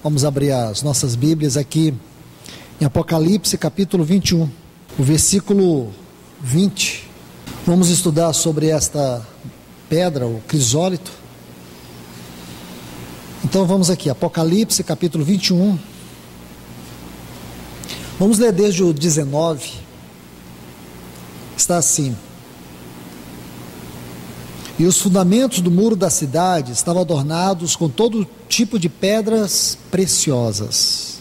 Vamos abrir as nossas Bíblias aqui em Apocalipse capítulo 21, o versículo 20. Vamos estudar sobre esta pedra, o crisólito. Então vamos aqui, Apocalipse capítulo 21. Vamos ler desde o 19. Está assim: e os fundamentos do muro da cidade estavam adornados com todo tipo de pedras preciosas.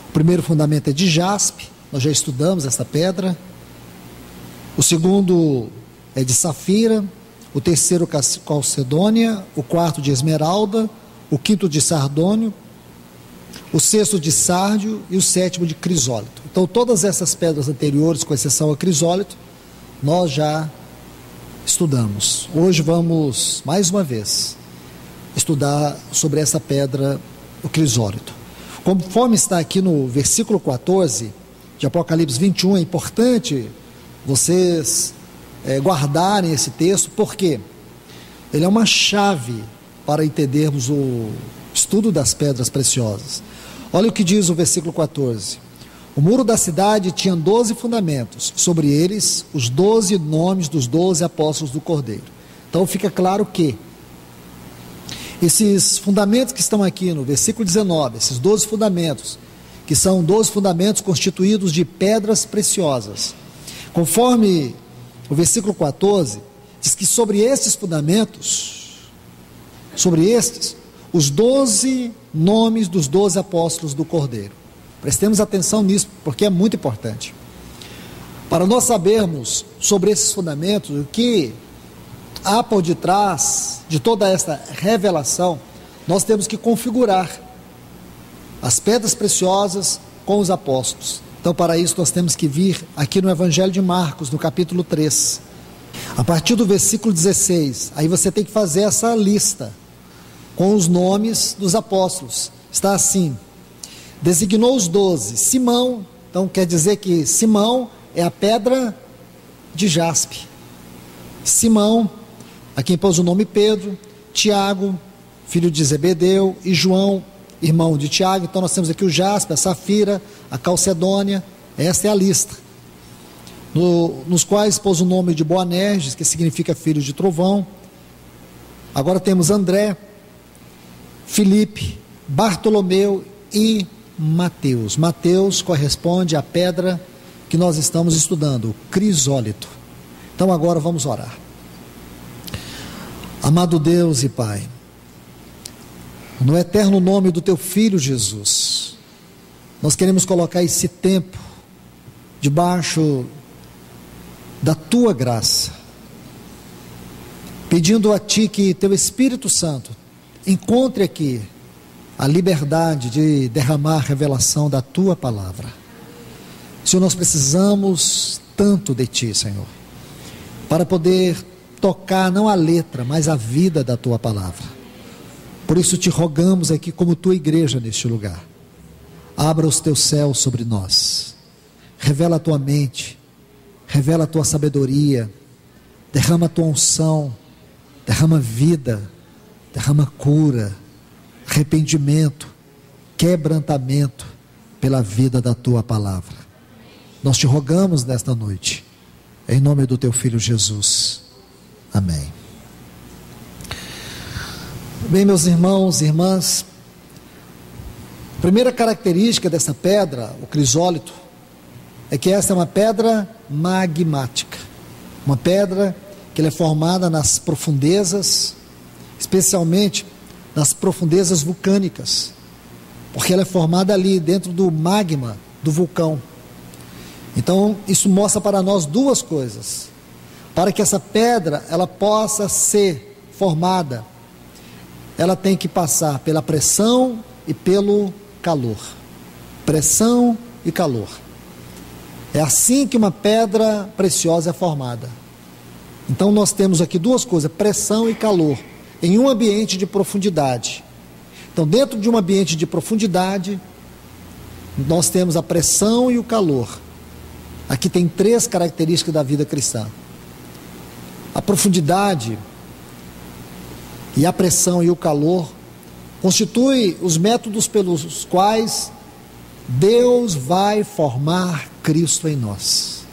O primeiro fundamento é de jaspe, nós já estudamos essa pedra. O segundo é de safira, o terceiro calcedônia, o quarto de esmeralda, o quinto de sardônio, o sexto de sárdio e o sétimo de crisólito. Então todas essas pedras anteriores, com exceção a crisólito, nós já estudamos. Hoje vamos, mais uma vez, estudar sobre essa pedra, o crisólito. Conforme está aqui no versículo 14 de Apocalipse 21, é importante vocês guardarem esse texto, porque ele é uma chave para entendermos o estudo das pedras preciosas. Olha o que diz o versículo 14. O muro da cidade tinha 12 fundamentos, sobre eles os 12 nomes dos 12 apóstolos do Cordeiro. Então fica claro que esses fundamentos que estão aqui no versículo 19, esses 12 fundamentos, que são 12 fundamentos constituídos de pedras preciosas, conforme o versículo 14, diz que sobre estes fundamentos, os 12 nomes dos 12 apóstolos do Cordeiro. Prestemos atenção nisso, porque é muito importante. Para nós sabermos sobre esses fundamentos, o que há por detrás de toda esta revelação, nós temos que configurar as pedras preciosas com os apóstolos. Então, para isso, nós temos que vir aqui no Evangelho de Marcos, no capítulo 3. A partir do versículo 16, aí você tem que fazer essa lista com os nomes dos apóstolos. Está assim: designou os 12, Simão, então quer dizer que Simão é a pedra de jaspe. Simão, a quem pôs o nome Pedro, Tiago, filho de Zebedeu, e João, irmão de Tiago. Então nós temos aqui o jaspe, a safira, a calcedônia. Esta é a lista. Nos quais pôs o nome de Boanerges, que significa filho de trovão. Agora temos André, Filipe, Bartolomeu e Mateus. Mateus corresponde à pedra que nós estamos estudando, o crisólito. Então agora vamos orar. Amado Deus e Pai, no eterno nome do Teu Filho Jesus, nós queremos colocar esse tempo debaixo da Tua graça, pedindo a Ti que Teu Espírito Santo encontre aqui a liberdade de derramar a revelação da Tua palavra. Senhor, nós precisamos tanto de Ti, Senhor, para poder tocar não a letra, mas a vida da Tua palavra. Por isso te rogamos aqui como Tua igreja neste lugar. Abra os Teus céus sobre nós. Revela a Tua mente, revela a Tua sabedoria, derrama a Tua unção, derrama vida, derrama cura, arrependimento, quebrantamento pela vida da Tua palavra. Nós te rogamos nesta noite, em nome do Teu Filho Jesus. Amém. Bem, meus irmãos e irmãs, a primeira característica dessa pedra, o crisólito, é que essa é uma pedra magmática, uma pedra que ela é formada nas profundezas, especialmente nas profundezas vulcânicas, porque ela é formada ali dentro do magma do vulcão. Então isso mostra para nós duas coisas: para que essa pedra ela possa ser formada, ela tem que passar pela pressão e pelo calor. Pressão e calor. É assim que uma pedra preciosa é formada. Então nós temos aqui duas coisas: pressão e calor, em um ambiente de profundidade. Então, dentro de um ambiente de profundidade, nós temos a pressão e o calor. Aqui tem três características da vida cristã: a profundidade e a pressão e o calor constitui os métodos pelos quais Deus vai formar Cristo em nós.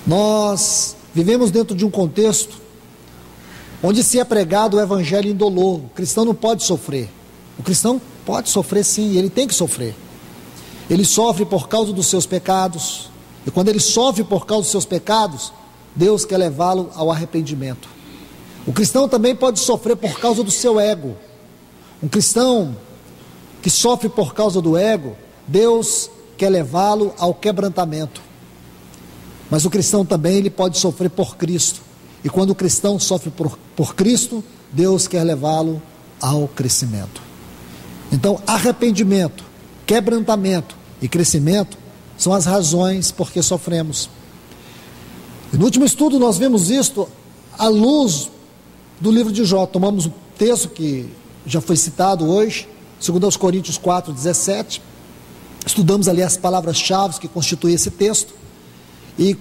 Nós vivemos dentro de um contexto onde se é pregado o evangelho indolor. O cristão não pode sofrer. O cristão pode sofrer sim, ele tem que sofrer. Ele sofre por causa dos seus pecados, e quando ele sofre por causa dos seus pecados, Deus quer levá-lo ao arrependimento. O cristão também pode sofrer por causa do seu ego. Um cristão que sofre por causa do ego, Deus quer levá-lo ao quebrantamento. Mas o cristão também ele pode sofrer por Cristo. E quando o cristão sofre por Cristo, Deus quer levá-lo ao crescimento. Então, arrependimento, quebrantamento e crescimento são as razões por que sofremos. E no último estudo nós vimos isto à luz do livro de Jó. Tomamos o texto que já foi citado hoje, 2 Coríntios 4:17. Estudamos ali as palavras-chave que constituem esse texto. E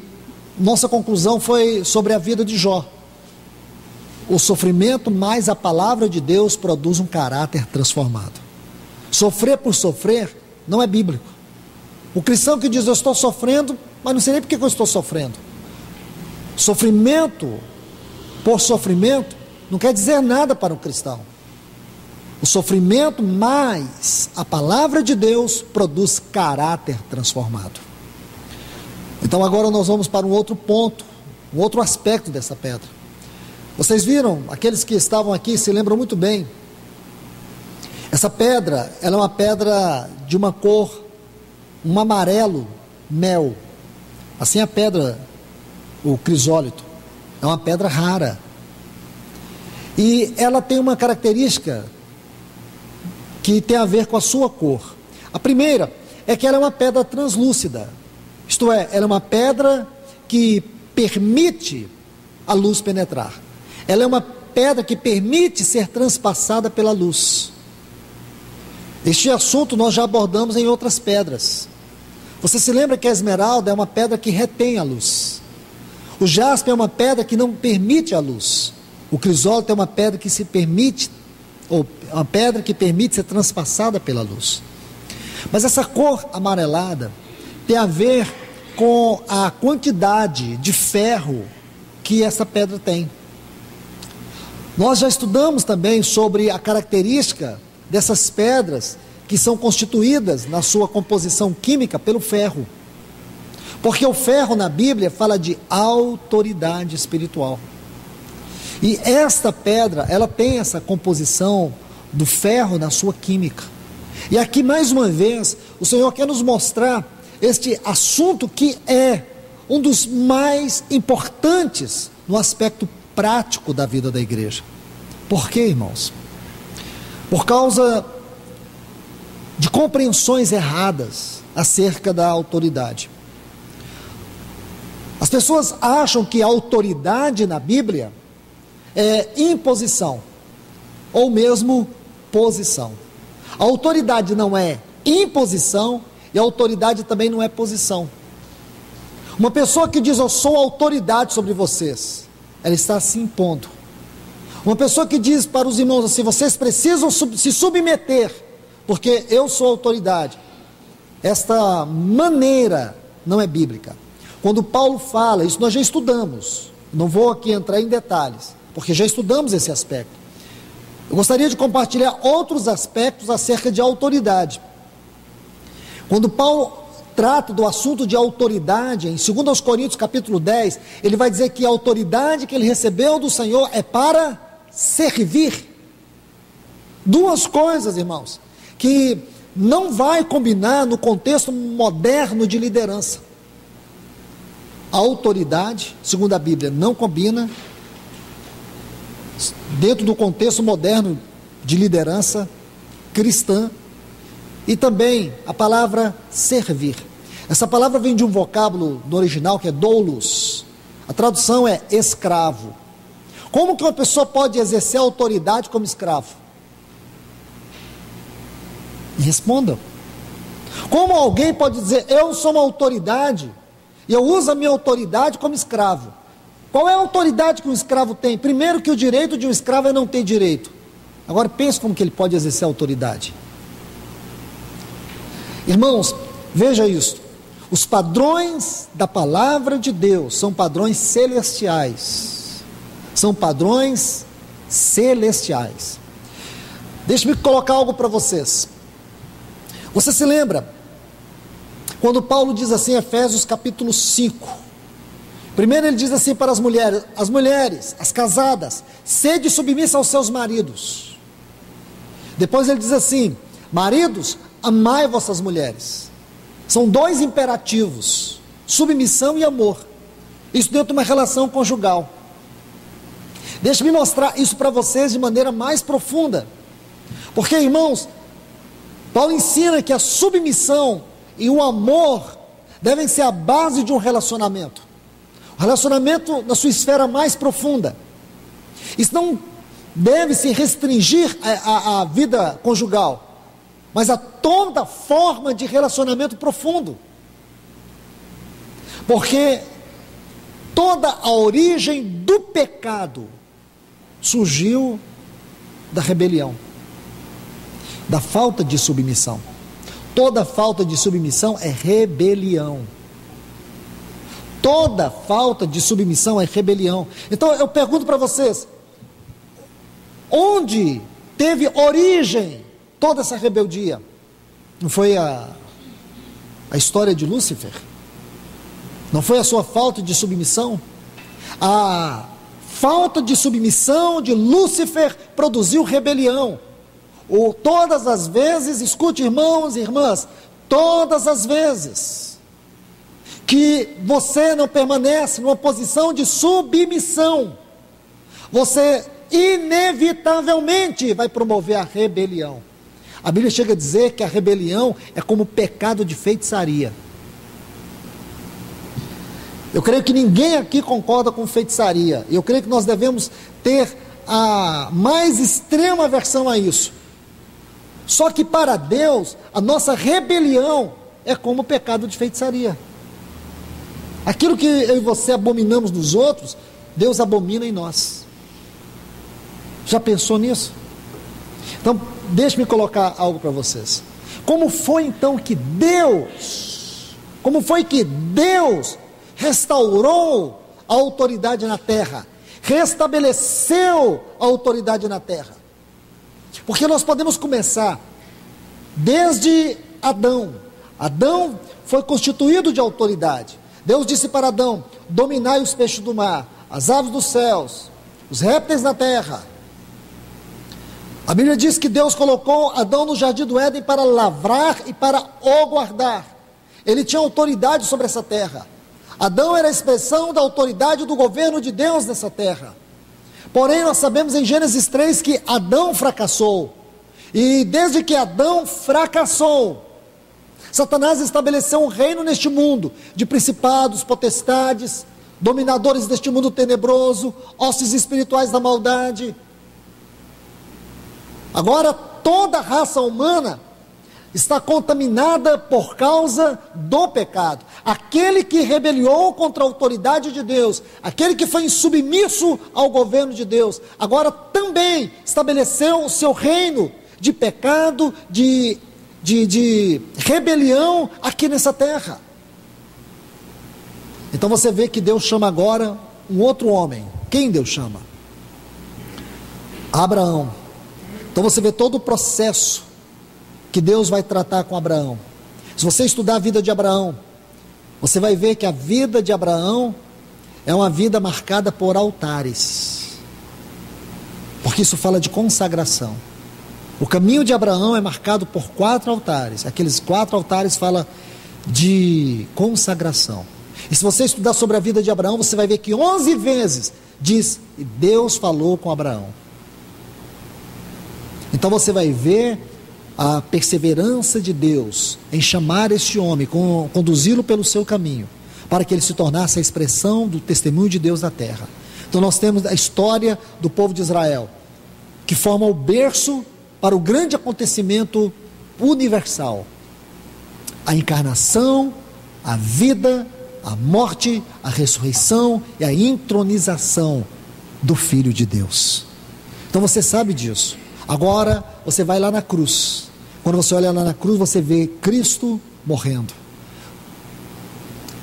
nossa conclusão foi sobre a vida de Jó. O sofrimento mais a palavra de Deus produz um caráter transformado. Sofrer por sofrer não é bíblico. O cristão que diz eu estou sofrendo, mas não sei nem por que eu estou sofrendo. Sofrimento por sofrimento não quer dizer nada para um cristão. O sofrimento mais a palavra de Deus produz caráter transformado. Então agora nós vamos para um outro ponto, um outro aspecto dessa pedra. Vocês viram, aqueles que estavam aqui se lembram muito bem. Essa pedra, ela é uma pedra de uma cor, um amarelo mel. Assim a pedra, o crisólito, é uma pedra rara. E ela tem uma característica que tem a ver com a sua cor. A primeira é que ela é uma pedra translúcida. Isto é, ela é uma pedra que permite a luz penetrar. Ela é uma pedra que permite ser transpassada pela luz. Este assunto nós já abordamos em outras pedras. Você se lembra que a esmeralda é uma pedra que retém a luz. O jaspe é uma pedra que não permite a luz. O crisólito é uma pedra que se permite, ou uma pedra que permite ser transpassada pela luz. Mas essa cor amarelada tem a ver com a quantidade de ferro que essa pedra tem. Nós já estudamos também sobre a característica dessas pedras que são constituídas na sua composição química pelo ferro. Porque o ferro na Bíblia fala de autoridade espiritual. E esta pedra, ela tem essa composição do ferro na sua química. E aqui mais uma vez, o Senhor quer nos mostrar este assunto que é um dos mais importantes no aspecto prático da vida da igreja. Por quê, irmãos? Por causa de compreensões erradas acerca da autoridade. As pessoas acham que a autoridade na Bíblia é imposição, ou mesmo posição. A autoridade não é imposição e a autoridade também não é posição. Uma pessoa que diz eu sou autoridade sobre vocês, ela está se impondo. Uma pessoa que diz para os irmãos assim, vocês precisam se submeter, porque eu sou autoridade. Esta maneira não é bíblica. Quando Paulo fala, isso nós já estudamos, não vou aqui entrar em detalhes, porque já estudamos esse aspecto. Eu gostaria de compartilhar outros aspectos acerca de autoridade. Quando Paulo trata do assunto de autoridade, em 2 Coríntios capítulo 10, ele vai dizer que a autoridade que ele recebeu do Senhor é para servir. Duas coisas, irmãos, que não vai combinar no contexto moderno de liderança. A autoridade, segundo a Bíblia, não combina dentro do contexto moderno de liderança cristã. E também a palavra servir. Essa palavra vem de um vocábulo no original que é doulos. A tradução é escravo. Como que uma pessoa pode exercer autoridade como escravo? Me respondam. Como alguém pode dizer, eu sou uma autoridade, e eu uso a minha autoridade como escravo? Qual é a autoridade que um escravo tem? Primeiro que o direito de um escravo é não ter direito. Agora pense como que ele pode exercer autoridade. Irmãos, veja isso. Os padrões da palavra de Deus são padrões celestiais. São padrões celestiais. Deixe-me colocar algo para vocês. Você se lembra quando Paulo diz assim em Efésios capítulo 5? Primeiro ele diz assim para as mulheres, as casadas, sede submissa aos seus maridos. Depois ele diz assim, maridos, amai vossas mulheres. São dois imperativos, submissão e amor. Isso dentro de uma relação conjugal. Deixe-me mostrar isso para vocês de maneira mais profunda. Porque, irmãos, Paulo ensina que a submissão e o amor devem ser a base de um relacionamento. O relacionamento na sua esfera mais profunda. Isso não deve se restringir à vida conjugal, mas a toda forma de relacionamento profundo. Porque toda a origem do pecado surgiu da rebelião, da falta de submissão. Toda falta de submissão é rebelião. Toda falta de submissão é rebelião. Então eu pergunto para vocês, onde teve origem toda essa rebeldia? Não foi a história de Lúcifer? Não foi a sua falta de submissão? A falta de submissão de Lúcifer produziu rebelião. Todas as vezes, escute irmãos e irmãs, todas as vezes que você não permanece numa posição de submissão, você inevitavelmente vai promover a rebelião. A Bíblia chega a dizer que a rebelião é como pecado de feitiçaria. Eu creio que ninguém aqui concorda com feitiçaria. Eu creio que nós devemos ter a mais extrema aversão a isso. Só que para Deus, a nossa rebelião é como pecado de feitiçaria. Aquilo que eu e você abominamos nos outros, Deus abomina em nós. Já pensou nisso? Então, deixe-me colocar algo para vocês. Como foi então que Deus restaurou a autoridade na terra? Restabeleceu a autoridade na terra? Porque nós podemos começar desde Adão. Adão foi constituído de autoridade. Deus disse para Adão, dominai os peixes do mar, as aves dos céus, os répteis da terra. A Bíblia diz que Deus colocou Adão no jardim do Éden para lavrar e para o guardar. Ele tinha autoridade sobre essa terra. Adão era a expressão da autoridade do governo de Deus nessa terra. Porém, nós sabemos em Gênesis 3 que Adão fracassou. E desde que Adão fracassou, Satanás estabeleceu um reino neste mundo, de principados, potestades, dominadores deste mundo tenebroso, hostes espirituais da maldade. Agora toda a raça humana está contaminada por causa do pecado. Aquele que rebeliou contra a autoridade de Deus, aquele que foi insubmisso ao governo de Deus, agora também estabeleceu o seu reino de pecado, de rebelião aqui nessa terra. Então você vê que Deus chama agora um outro homem. Quem Deus chama? Abraão. Então você vê todo o processo que Deus vai tratar com Abraão. Se você estudar a vida de Abraão, você vai ver que a vida de Abraão é uma vida marcada por altares, porque isso fala de consagração. O caminho de Abraão é marcado por 4 altares. Aqueles 4 altares falam de consagração. E se você estudar sobre a vida de Abraão, você vai ver que 11 vezes diz, e Deus falou com Abraão. Então você vai ver a perseverança de Deus em chamar este homem, conduzi-lo pelo seu caminho, para que ele se tornasse a expressão do testemunho de Deus na terra. Então nós temos a história do povo de Israel, que forma o berço para o grande acontecimento universal: a encarnação, a vida, a morte, a ressurreição e a entronização do Filho de Deus. Então você sabe disso. Agora você vai lá na cruz. Quando você olha lá na cruz, você vê Cristo morrendo.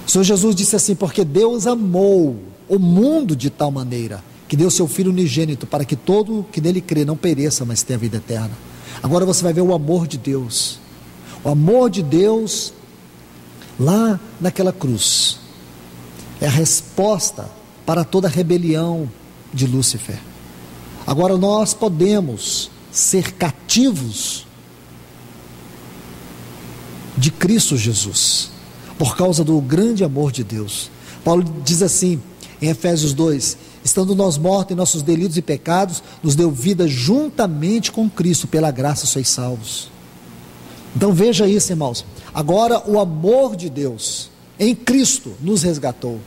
O Senhor Jesus disse assim: porque Deus amou o mundo de tal maneira que deu seu Filho unigênito, para que todo que nele crê não pereça, mas tenha vida eterna. Agora você vai ver o amor de Deus. O amor de Deus lá naquela cruz é a resposta para toda a rebelião de Lúcifer. Agora nós podemos ser cativos de Cristo Jesus, por causa do grande amor de Deus. Paulo diz assim em Efésios 2: estando nós mortos em nossos delitos e pecados, nos deu vida juntamente com Cristo, pela graça sois salvos. Então veja isso, irmãos. Agora o amor de Deus em Cristo nos resgatou.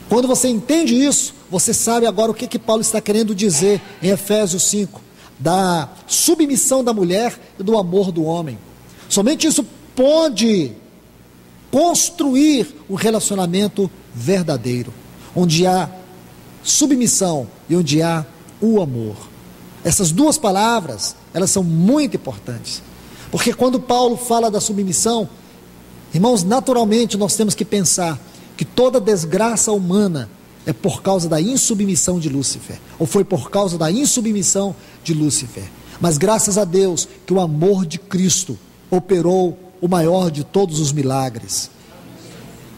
Quando você entende isso, você sabe agora o que Paulo está querendo dizer em Efésios 5, da submissão da mulher e do amor do homem. Somente isso pode construir um relacionamento verdadeiro, onde há submissão e onde há o amor. Essas duas palavras, elas são muito importantes, porque quando Paulo fala da submissão, irmãos, naturalmente nós temos que pensar que toda desgraça humana é por causa da insubmissão de Lúcifer, ou foi por causa da insubmissão de Lúcifer. Mas graças a Deus que o amor de Cristo operou o maior de todos os milagres.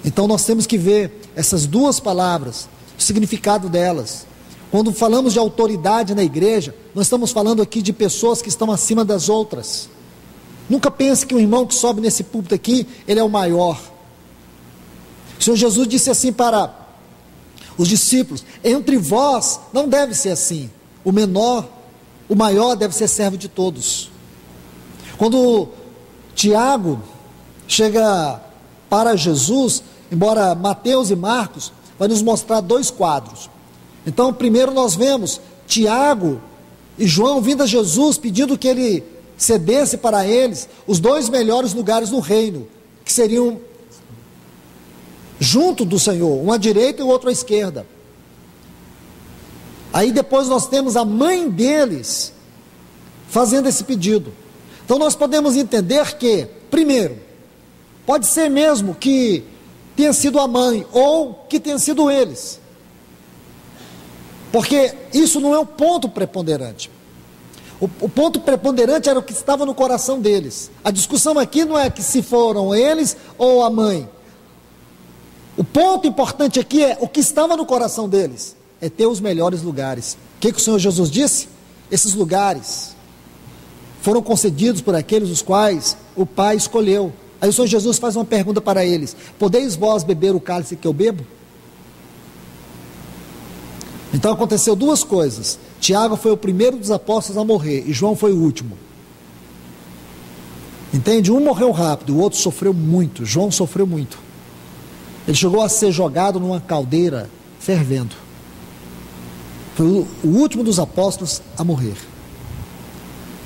Então nós temos que ver essas duas palavras, o significado delas. Quando falamos de autoridade na igreja, nós estamos falando aqui de pessoas que estão acima das outras. Nunca pense que o irmão que sobe nesse púlpito aqui, ele é o maior. O Senhor Jesus disse assim para os discípulos: entre vós não deve ser assim, o maior deve ser servo de todos. Quando Tiago chega para Jesus, embora Mateus e Marcos vai nos mostrar dois quadros. Então primeiro nós vemos Tiago e João vindo a Jesus pedindo que ele cedesse para eles os dois melhores lugares no reino, que seriam junto do Senhor, um à direita e o outro à esquerda. Aí depois nós temos a mãe deles fazendo esse pedido. Então nós podemos entender que, primeiro, pode ser mesmo que tenha sido a mãe ou que tenha sido eles, porque isso não é o ponto preponderante. O ponto preponderante era o que estava no coração deles. A discussão aqui não é que se foram eles ou a mãe. O ponto importante aqui é o que estava no coração deles, é ter os melhores lugares. O que o Senhor Jesus disse? Esses lugares foram concedidos por aqueles os quais o Pai escolheu. Aí o Senhor Jesus faz uma pergunta para eles: podeis vós beber o cálice que eu bebo? Então aconteceu duas coisas. Tiago foi o primeiro dos apóstolos a morrer, e João foi o último. Entende? Um morreu rápido, o outro sofreu muito. João sofreu muito. Ele chegou a ser jogado numa caldeira fervendo. Foi o último dos apóstolos a morrer.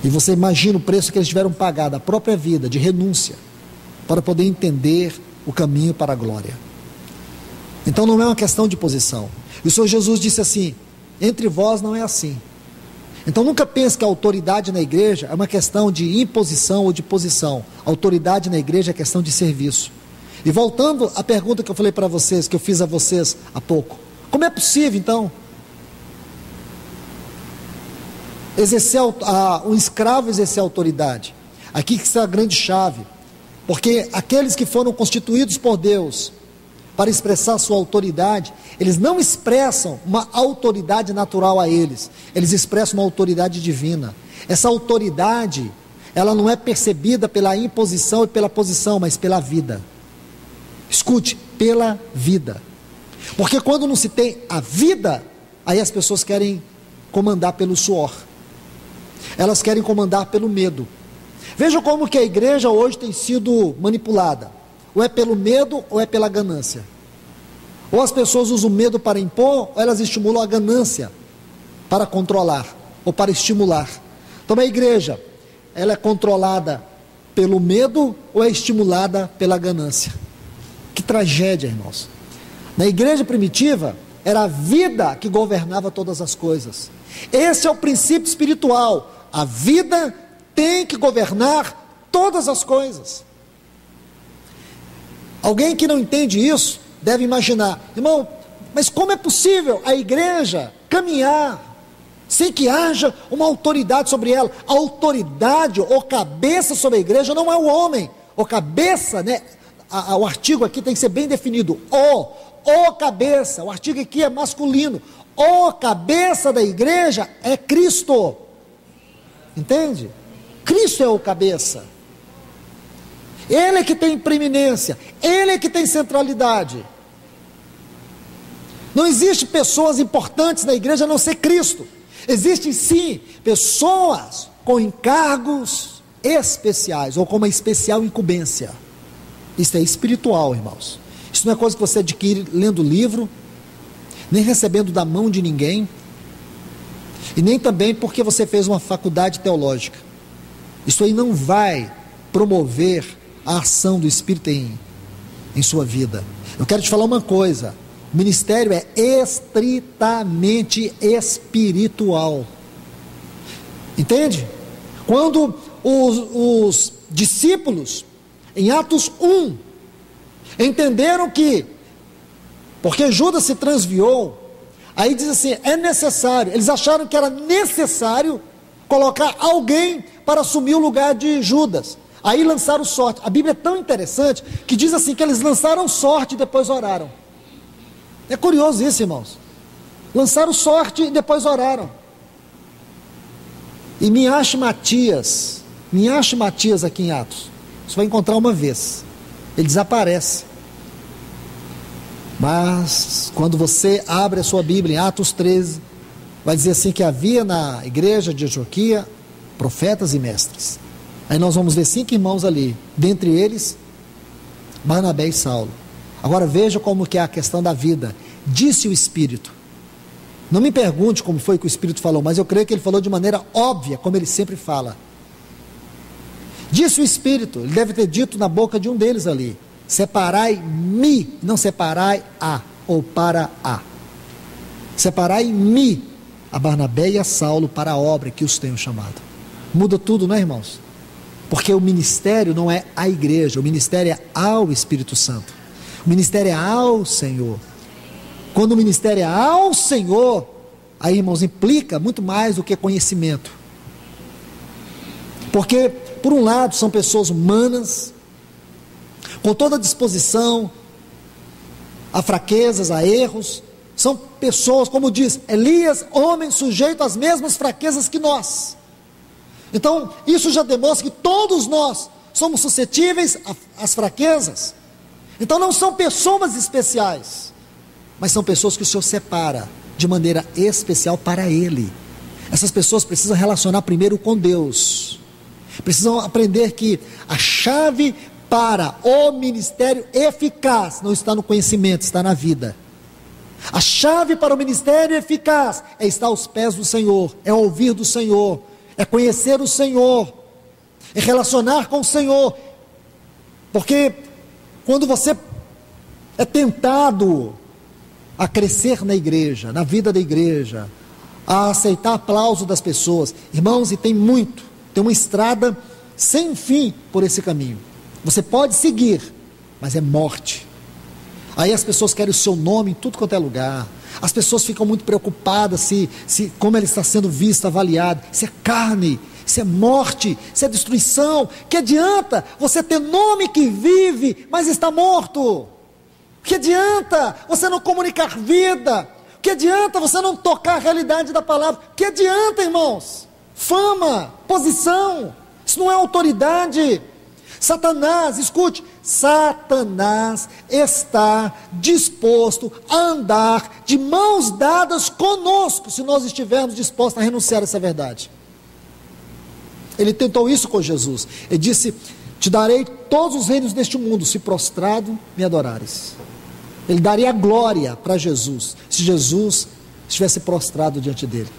E você imagina o preço que eles tiveram pagado, a própria vida, de renúncia, para poder entender o caminho para a glória. Então não é uma questão de posição. E o Senhor Jesus disse assim: entre vós não é assim. Então nunca pense que a autoridade na igreja é uma questão de imposição ou de posição. A autoridade na igreja é questão de serviço. E voltando à pergunta que eu falei para vocês, que eu fiz a vocês há pouco: como é possível então exercer um escravo exercer autoridade? Aqui que está a grande chave, porque aqueles que foram constituídos por Deus para expressar sua autoridade, eles não expressam uma autoridade natural a eles, eles expressam uma autoridade divina. Essa autoridade, ela não é percebida pela imposição e pela posição, mas pela vida. Escute, pela vida. Porque quando não se tem a vida, aí as pessoas querem comandar pelo suor, elas querem comandar pelo medo. Veja como que a igreja hoje tem sido manipulada. Ou é pelo medo ou é pela ganância. Ou as pessoas usam o medo para impor, ou elas estimulam a ganância para controlar ou para estimular. Então a igreja, ela é controlada pelo medo ou é estimulada pela ganância? Que tragédia, irmãos. Na igreja primitiva, era a vida que governava todas as coisas. Esse é o princípio espiritual. a vida tem que governar todas as coisas. Alguém que não entende isso deve imaginar: irmão, mas como é possível a igreja caminhar sem que haja uma autoridade sobre ela? A autoridade ou cabeça sobre a igreja não é o homem. O cabeça, né? O artigo aqui tem que ser bem definido. O cabeça, o artigo aqui é masculino. O cabeça da igreja é Cristo. Entende? Cristo é o cabeça. Ele é que tem preeminência, ele é que tem centralidade. Não existe pessoas importantes na igreja a não ser Cristo. Existem sim pessoas com encargos especiais, ou com uma especial incumbência. Isso é espiritual, irmãos. Isso não é coisa que você adquire lendo livro, nem recebendo da mão de ninguém, e nem também porque você fez uma faculdade teológica. Isso aí não vai promover a ação do Espírito em sua vida. Eu quero te falar uma coisa: o ministério é estritamente espiritual. Entende? Quando os discípulos, em Atos 1, entenderam que, porque Judas se transviou, aí diz assim, é necessário, eles acharam que era necessário colocar alguém para assumir o lugar de Judas. Aí lançaram sorte. A Bíblia é tão interessante que diz assim, que eles lançaram sorte e depois oraram. É curioso isso, irmãos. Lançaram sorte e depois oraram. E Miniache Matias aqui em Atos, você vai encontrar uma vez, ele desaparece. Mas quando você abre a sua Bíblia em Atos 13, vai dizer assim que havia na igreja de Antioquia profetas e mestres. Aí nós vamos ver 5 irmãos ali, dentre eles Barnabé e Saulo. Agora veja como que é a questão da vida. Disse o Espírito. Não me pergunte como foi que o Espírito falou, mas eu creio que ele falou de maneira óbvia, como ele sempre fala. Disse o Espírito, ele deve ter dito na boca de um deles ali: separai-me, não separai-a, ou para a. Separai-me a Barnabé e a Saulo para a obra que os tenho chamado. Muda tudo, não é, irmãos? Porque o ministério não é a igreja, o ministério é ao Espírito Santo. O ministério é ao Senhor. Quando o ministério é ao Senhor, aí, irmãos, implica muito mais do que conhecimento. Porque, por um lado, são pessoas humanas, com toda a disposição a fraquezas, a erros. São pessoas, como diz Elias, homem sujeito às mesmas fraquezas que nós. Então, isso já demonstra que todos nós somos suscetíveis às fraquezas. Então, não são pessoas especiais, mas são pessoas que o Senhor separa de maneira especial para Ele. Essas pessoas precisam relacionar primeiro com Deus. Precisam aprender que a chave para o ministério eficaz não está no conhecimento, está na vida. A chave para o ministério eficaz é estar aos pés do Senhor, é ouvir do Senhor, é conhecer o Senhor, é relacionar com o Senhor. Porque quando você é tentado a crescer na igreja, na vida da igreja, a aceitar aplauso das pessoas, irmãos, e tem uma estrada sem fim por esse caminho. Você pode seguir, mas é morte. Aí as pessoas querem o seu nome em tudo quanto é lugar. As pessoas ficam muito preocupadas se como ele está sendo visto, avaliado. Isso é carne, isso é morte, isso é destruição. Que adianta você ter nome que vive, mas está morto? Que adianta você não comunicar vida? Que adianta você não tocar a realidade da palavra? Que adianta, irmãos? Fama, posição, isso não é autoridade. Satanás, escute, Satanás está disposto a andar de mãos dadas conosco, se nós estivermos dispostos a renunciar a essa verdade. Ele tentou isso com Jesus. Ele disse: te darei todos os reinos deste mundo, se prostrado me adorares. Ele daria glória para Jesus, se Jesus estivesse prostrado diante dele.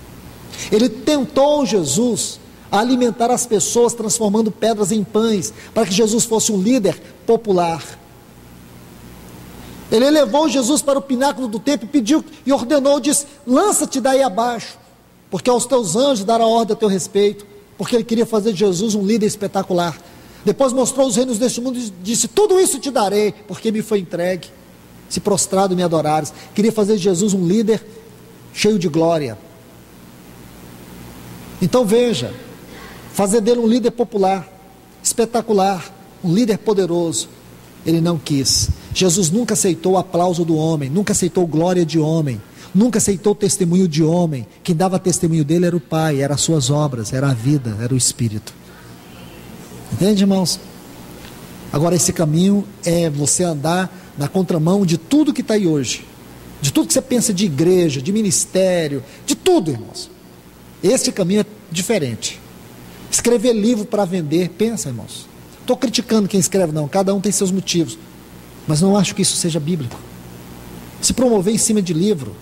Ele tentou Jesus a alimentar as pessoas, transformando pedras em pães, para que Jesus fosse um líder popular. Ele levou Jesus para o pináculo do templo, pediu e ordenou, disse: lança-te daí abaixo, porque aos teus anjos dará ordem a teu respeito. porque ele queria fazer de Jesus um líder espetacular. Depois mostrou os reinos deste mundo e disse: tudo isso te darei, porque me foi entregue. Se prostrado me adorares. Queria fazer de Jesus um líder cheio de glória. Então veja, fazer dele um líder popular, espetacular, um líder poderoso. Ele não quis. Jesus nunca aceitou o aplauso do homem, nunca aceitou glória de homem, nunca aceitou testemunho de homem. Quem dava testemunho dele era o Pai, eram as suas obras, era a vida, era o Espírito. Entende, irmãos? Agora, esse caminho é você andar na contramão de tudo que está aí hoje, de tudo que você pensa de igreja, de ministério, de tudo, irmãos. Esse caminho é diferente. Escrever livro para vender, pensa, irmãos. Estou criticando quem escreve, não, cada um tem seus motivos, mas não acho que isso seja bíblico. Se promover em cima de livro,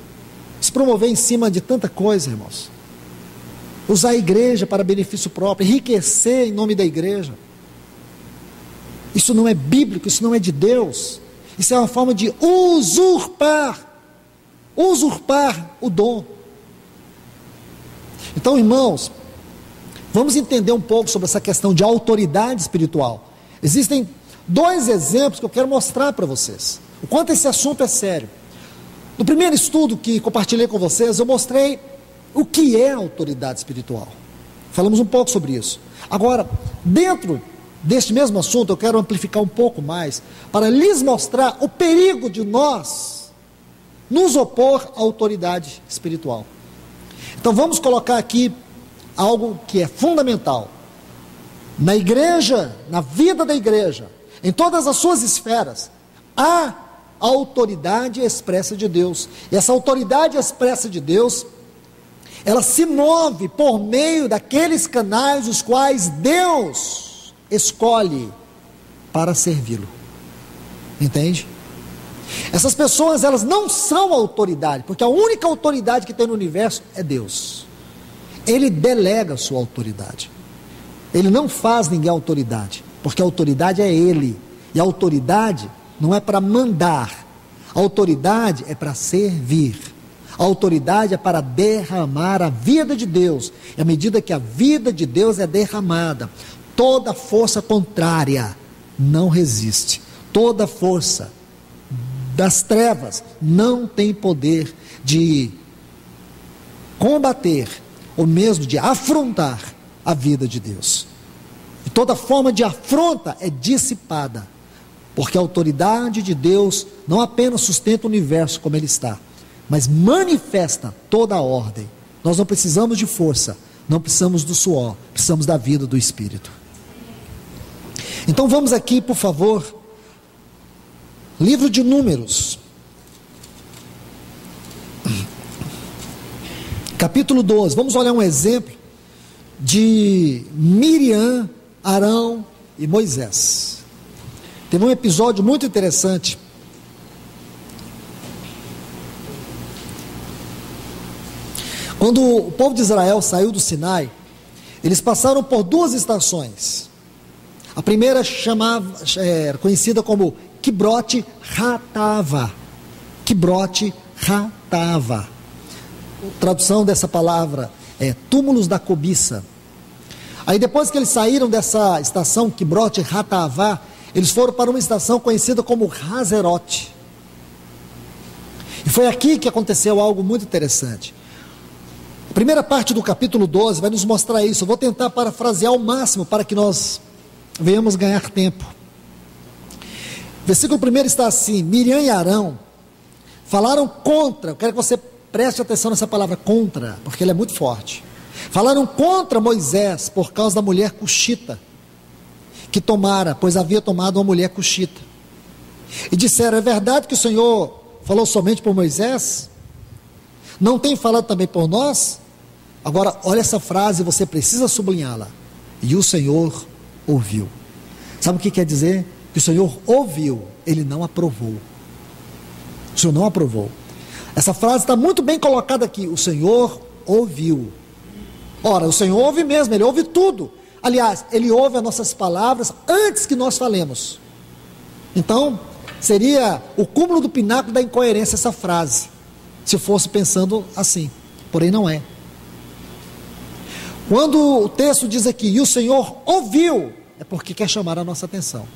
se promover em cima de tanta coisa, irmãos, usar a igreja para benefício próprio, enriquecer em nome da igreja, isso não é bíblico, isso não é de Deus. Isso é uma forma de usurpar o dom. Então, irmãos, vamos entender um pouco sobre essa questão de autoridade espiritual. Existem dois exemplos que eu quero mostrar para vocês, o quanto esse assunto é sério. No primeiro estudo que compartilhei com vocês, eu mostrei o que é autoridade espiritual. Falamos um pouco sobre isso. Agora, dentro deste mesmo assunto, eu quero amplificar um pouco mais, para lhes mostrar o perigo de nós nos opor à autoridade espiritual. Então vamos colocar aqui algo que é fundamental. Na igreja, na vida da igreja, em todas as suas esferas, há a autoridade expressa de Deus. E essa autoridade expressa de Deus, ela se move por meio daqueles canais os quais Deus escolhe para servi-lo. Entende? Essas pessoas, elas não são autoridade, porque a única autoridade que tem no universo é Deus. Ele delega a sua autoridade. Ele não faz ninguém autoridade, porque a autoridade é Ele. E a autoridade não é para mandar, a autoridade é para servir. A autoridade é para derramar a vida de Deus. E à medida que a vida de Deus é derramada, toda força contrária não resiste. Toda força das trevas não tem poder de combater, ou mesmo de afrontar a vida de Deus. E toda forma de afronta é dissipada, porque a autoridade de Deus não apenas sustenta o universo como ele está, mas manifesta toda a ordem. Nós não precisamos de força, não precisamos do suor, precisamos da vida do Espírito. Então vamos aqui, por favor, livro de Números, capítulo 12, vamos olhar um exemplo de Miriam, Arão e Moisés. Teve um episódio muito interessante. Quando o povo de Israel saiu do Sinai, eles passaram por duas estações. A primeira era conhecida como Kibrote Hatava. Kibrote Hatava. A tradução dessa palavra é túmulos da cobiça. Aí depois que eles saíram dessa estação Kibrote Hatava, eles foram para uma estação conhecida como Hazerote. E foi aqui que aconteceu algo muito interessante. A primeira parte do capítulo 12 vai nos mostrar isso. Eu vou tentar parafrasear ao máximo para que nós venhamos ganhar tempo. Versículo 1 está assim: Miriam e Arão falaram contra. Eu quero que você preste atenção nessa palavra contra, porque ela é muito forte. Falaram contra Moisés por causa da mulher cuxita que tomara, pois havia tomado uma mulher cuxita. E disseram: é verdade que o Senhor falou somente por Moisés? Não tem falado também por nós? Agora, olha essa frase, você precisa sublinhá-la. E o Senhor ouviu. Sabe o que quer dizer? Que o Senhor ouviu, Ele não aprovou. O Senhor não aprovou. Essa frase está muito bem colocada aqui. O Senhor ouviu. Ora, o Senhor ouve mesmo, Ele ouve tudo. Aliás, Ele ouve as nossas palavras antes que nós falemos. Então, seria o cúmulo do pináculo da incoerência essa frase, se fosse pensando assim. Porém não é. Quando o texto diz aqui, e o Senhor ouviu, é porque quer chamar a nossa atenção.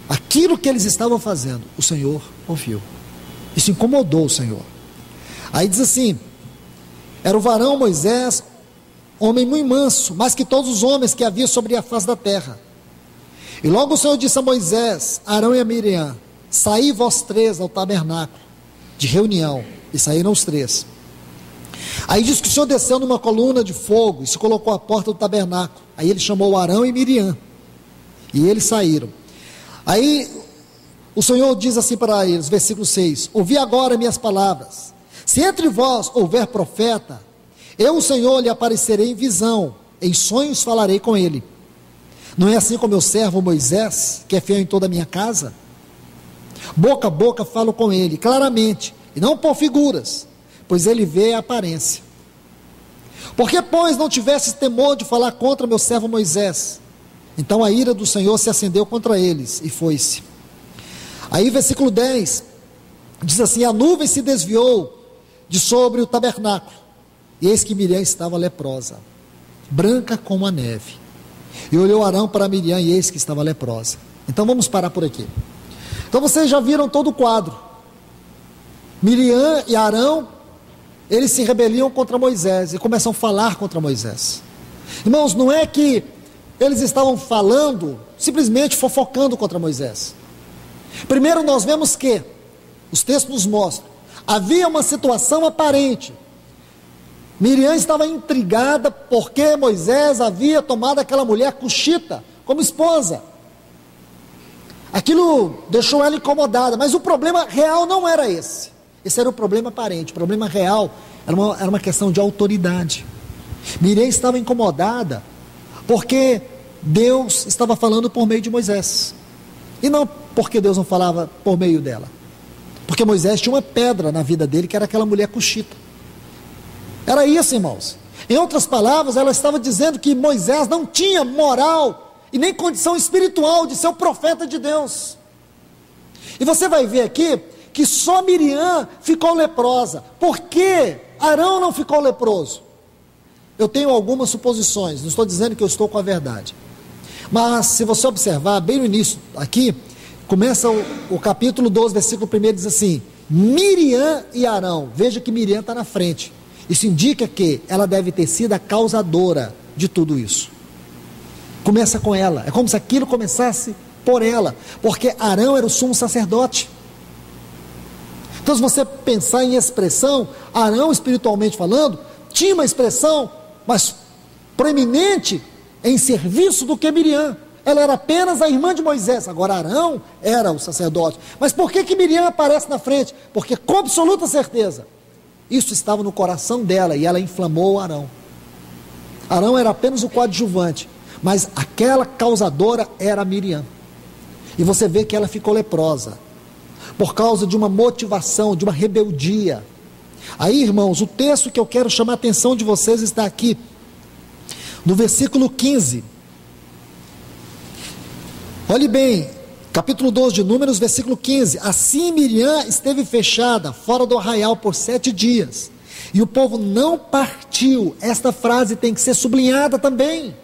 Aquilo que eles estavam fazendo, o Senhor ouviu. Isso incomodou o Senhor. Aí diz assim, era o varão Moisés, homem muito manso, mais que todos os homens que havia sobre a face da terra. E logo o Senhor disse a Moisés, Arão e a Miriam, saí vós três ao tabernáculo de reunião. E saíram os três. Aí diz que o Senhor desceu numa coluna de fogo e se colocou à porta do tabernáculo. Aí ele chamou Arão e Miriam. E eles saíram. Aí o Senhor diz assim para eles, versículo 6, ouvi agora minhas palavras. Se entre vós houver profeta, eu, o Senhor, lhe aparecerei em visão, em sonhos falarei com ele. Não é assim com meu servo Moisés, que é fiel em toda a minha casa? Boca a boca falo com ele, claramente, e não por figuras, pois ele vê a aparência. Porque, pois, não tivesses temor de falar contra meu servo Moisés? Então a ira do Senhor se acendeu contra eles, e foi-se. Aí, versículo 10, diz assim, a nuvem se desviou de sobre o tabernáculo, e eis que Miriam estava leprosa, branca como a neve. E olhou Arão para Miriam, e eis que estava leprosa. Então vamos parar por aqui. Então vocês já viram todo o quadro. Miriam e Arão, eles se rebeliam contra Moisés, e começam a falar contra Moisés. Irmãos, não é que eles estavam falando, simplesmente fofocando contra Moisés. Primeiro nós vemos que, os textos nos mostram, havia uma situação aparente. Miriam estava intrigada porque Moisés havia tomado aquela mulher cuxita como esposa. Aquilo deixou ela incomodada, mas o problema real não era esse. Esse era o problema aparente. O problema real era uma questão de autoridade. Miriam estava incomodada porque Deus estava falando por meio de Moisés. E não porque Deus não falava por meio dela. Porque Moisés tinha uma pedra na vida dele, que era aquela mulher cuxita. Era isso, irmãos. Em outras palavras, ela estava dizendo que Moisés não tinha moral e nem condição espiritual de ser o profeta de Deus. E você vai ver aqui que só Miriam ficou leprosa. Por que Arão não ficou leproso? Eu tenho algumas suposições, não estou dizendo que eu estou com a verdade. Mas se você observar bem no início, aqui, começa o capítulo 12, versículo 1, diz assim, Miriam e Arão. Veja que Miriam está na frente. Isso indica que ela deve ter sido a causadora de tudo isso. Começa com ela, é como se aquilo começasse por ela, porque Arão era o sumo sacerdote. Então, se você pensar em expressão, Arão, espiritualmente falando, tinha uma expressão mais proeminente em serviço do que Miriam. Ela era apenas a irmã de Moisés, agora Arão era o sacerdote. Mas por que Miriam aparece na frente? Porque com absoluta certeza, isso estava no coração dela e ela inflamou Arão. Arão era apenas o coadjuvante, mas aquela causadora era Miriam. E você vê que ela ficou leprosa, por causa de uma motivação, de uma rebeldia. Aí, irmãos, o texto que eu quero chamar a atenção de vocês está aqui, no versículo 15. Olhe bem, capítulo 12 de Números, versículo 15. Assim Miriam esteve fechada fora do arraial por 7 dias, e o povo não partiu. Esta frase tem que ser sublinhada também.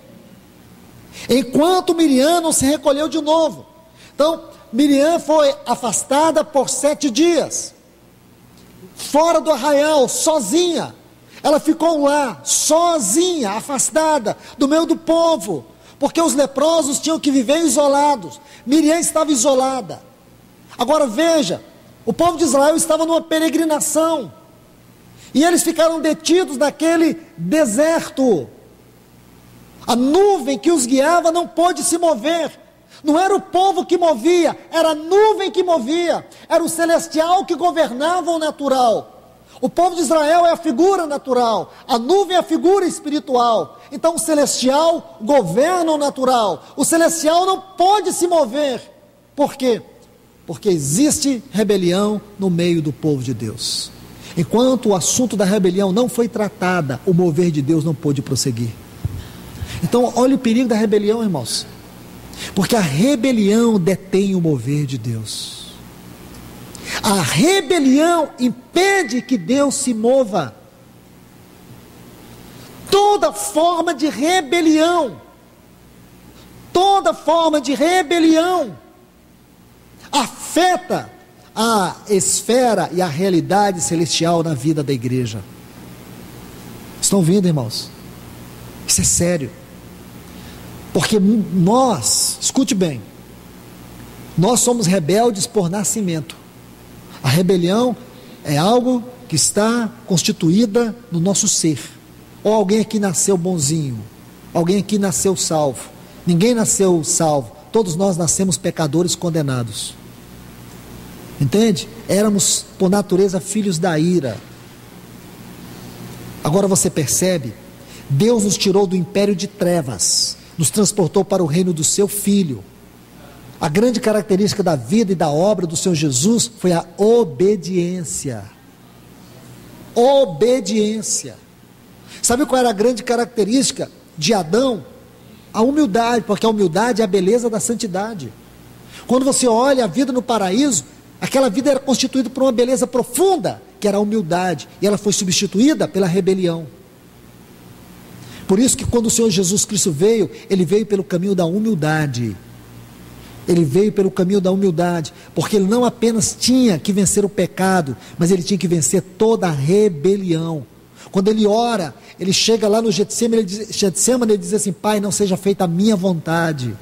Enquanto Miriam não se recolheu de novo. Então, Miriam foi afastada por 7 dias, fora do arraial, sozinha. Ela ficou lá, sozinha, afastada do meio do povo, porque os leprosos tinham que viver isolados. Miriam estava isolada. Agora veja, o povo de Israel estava numa peregrinação, e eles ficaram detidos naquele deserto. A nuvem que os guiava não pôde se mover. Não era o povo que movia, era a nuvem que movia. Era o celestial que governava o natural. O povo de Israel é a figura natural, a nuvem é a figura espiritual. Então o celestial governa o natural. O celestial não pode se mover. Por quê? Porque existe rebelião no meio do povo de Deus. Enquanto o assunto da rebelião não foi tratada, o mover de Deus não pôde prosseguir. Então olha o perigo da rebelião, irmãos. Porque a rebelião detém o mover de Deus. A rebelião impede que Deus se mova. Toda forma de rebelião, toda forma de rebelião afeta a esfera e a realidade celestial na vida da igreja. Estão ouvindo, irmãos? Isso é sério. Porque nós, escute bem, nós somos rebeldes por nascimento. A rebelião é algo que está constituída no nosso ser. Ou alguém aqui nasceu bonzinho, alguém aqui nasceu salvo. Ninguém nasceu salvo, todos nós nascemos pecadores condenados. Entende? Éramos por natureza filhos da ira. Agora você percebe, Deus nos tirou do império de trevas, nos transportou para o reino do seu Filho. A grande característica da vida e da obra do Senhor Jesus foi a obediência. Obediência. Sabe qual era a grande característica de Adão? A humildade, porque a humildade é a beleza da santidade. Quando você olha a vida no paraíso, aquela vida era constituída por uma beleza profunda, que era a humildade, e ela foi substituída pela rebelião. Por isso que quando o Senhor Jesus Cristo veio, Ele veio pelo caminho da humildade. Ele veio pelo caminho da humildade, porque Ele não apenas tinha que vencer o pecado, mas Ele tinha que vencer toda a rebelião. Quando Ele ora, Ele chega lá no Getsemane, Ele diz assim: Pai, não seja feita a minha vontade.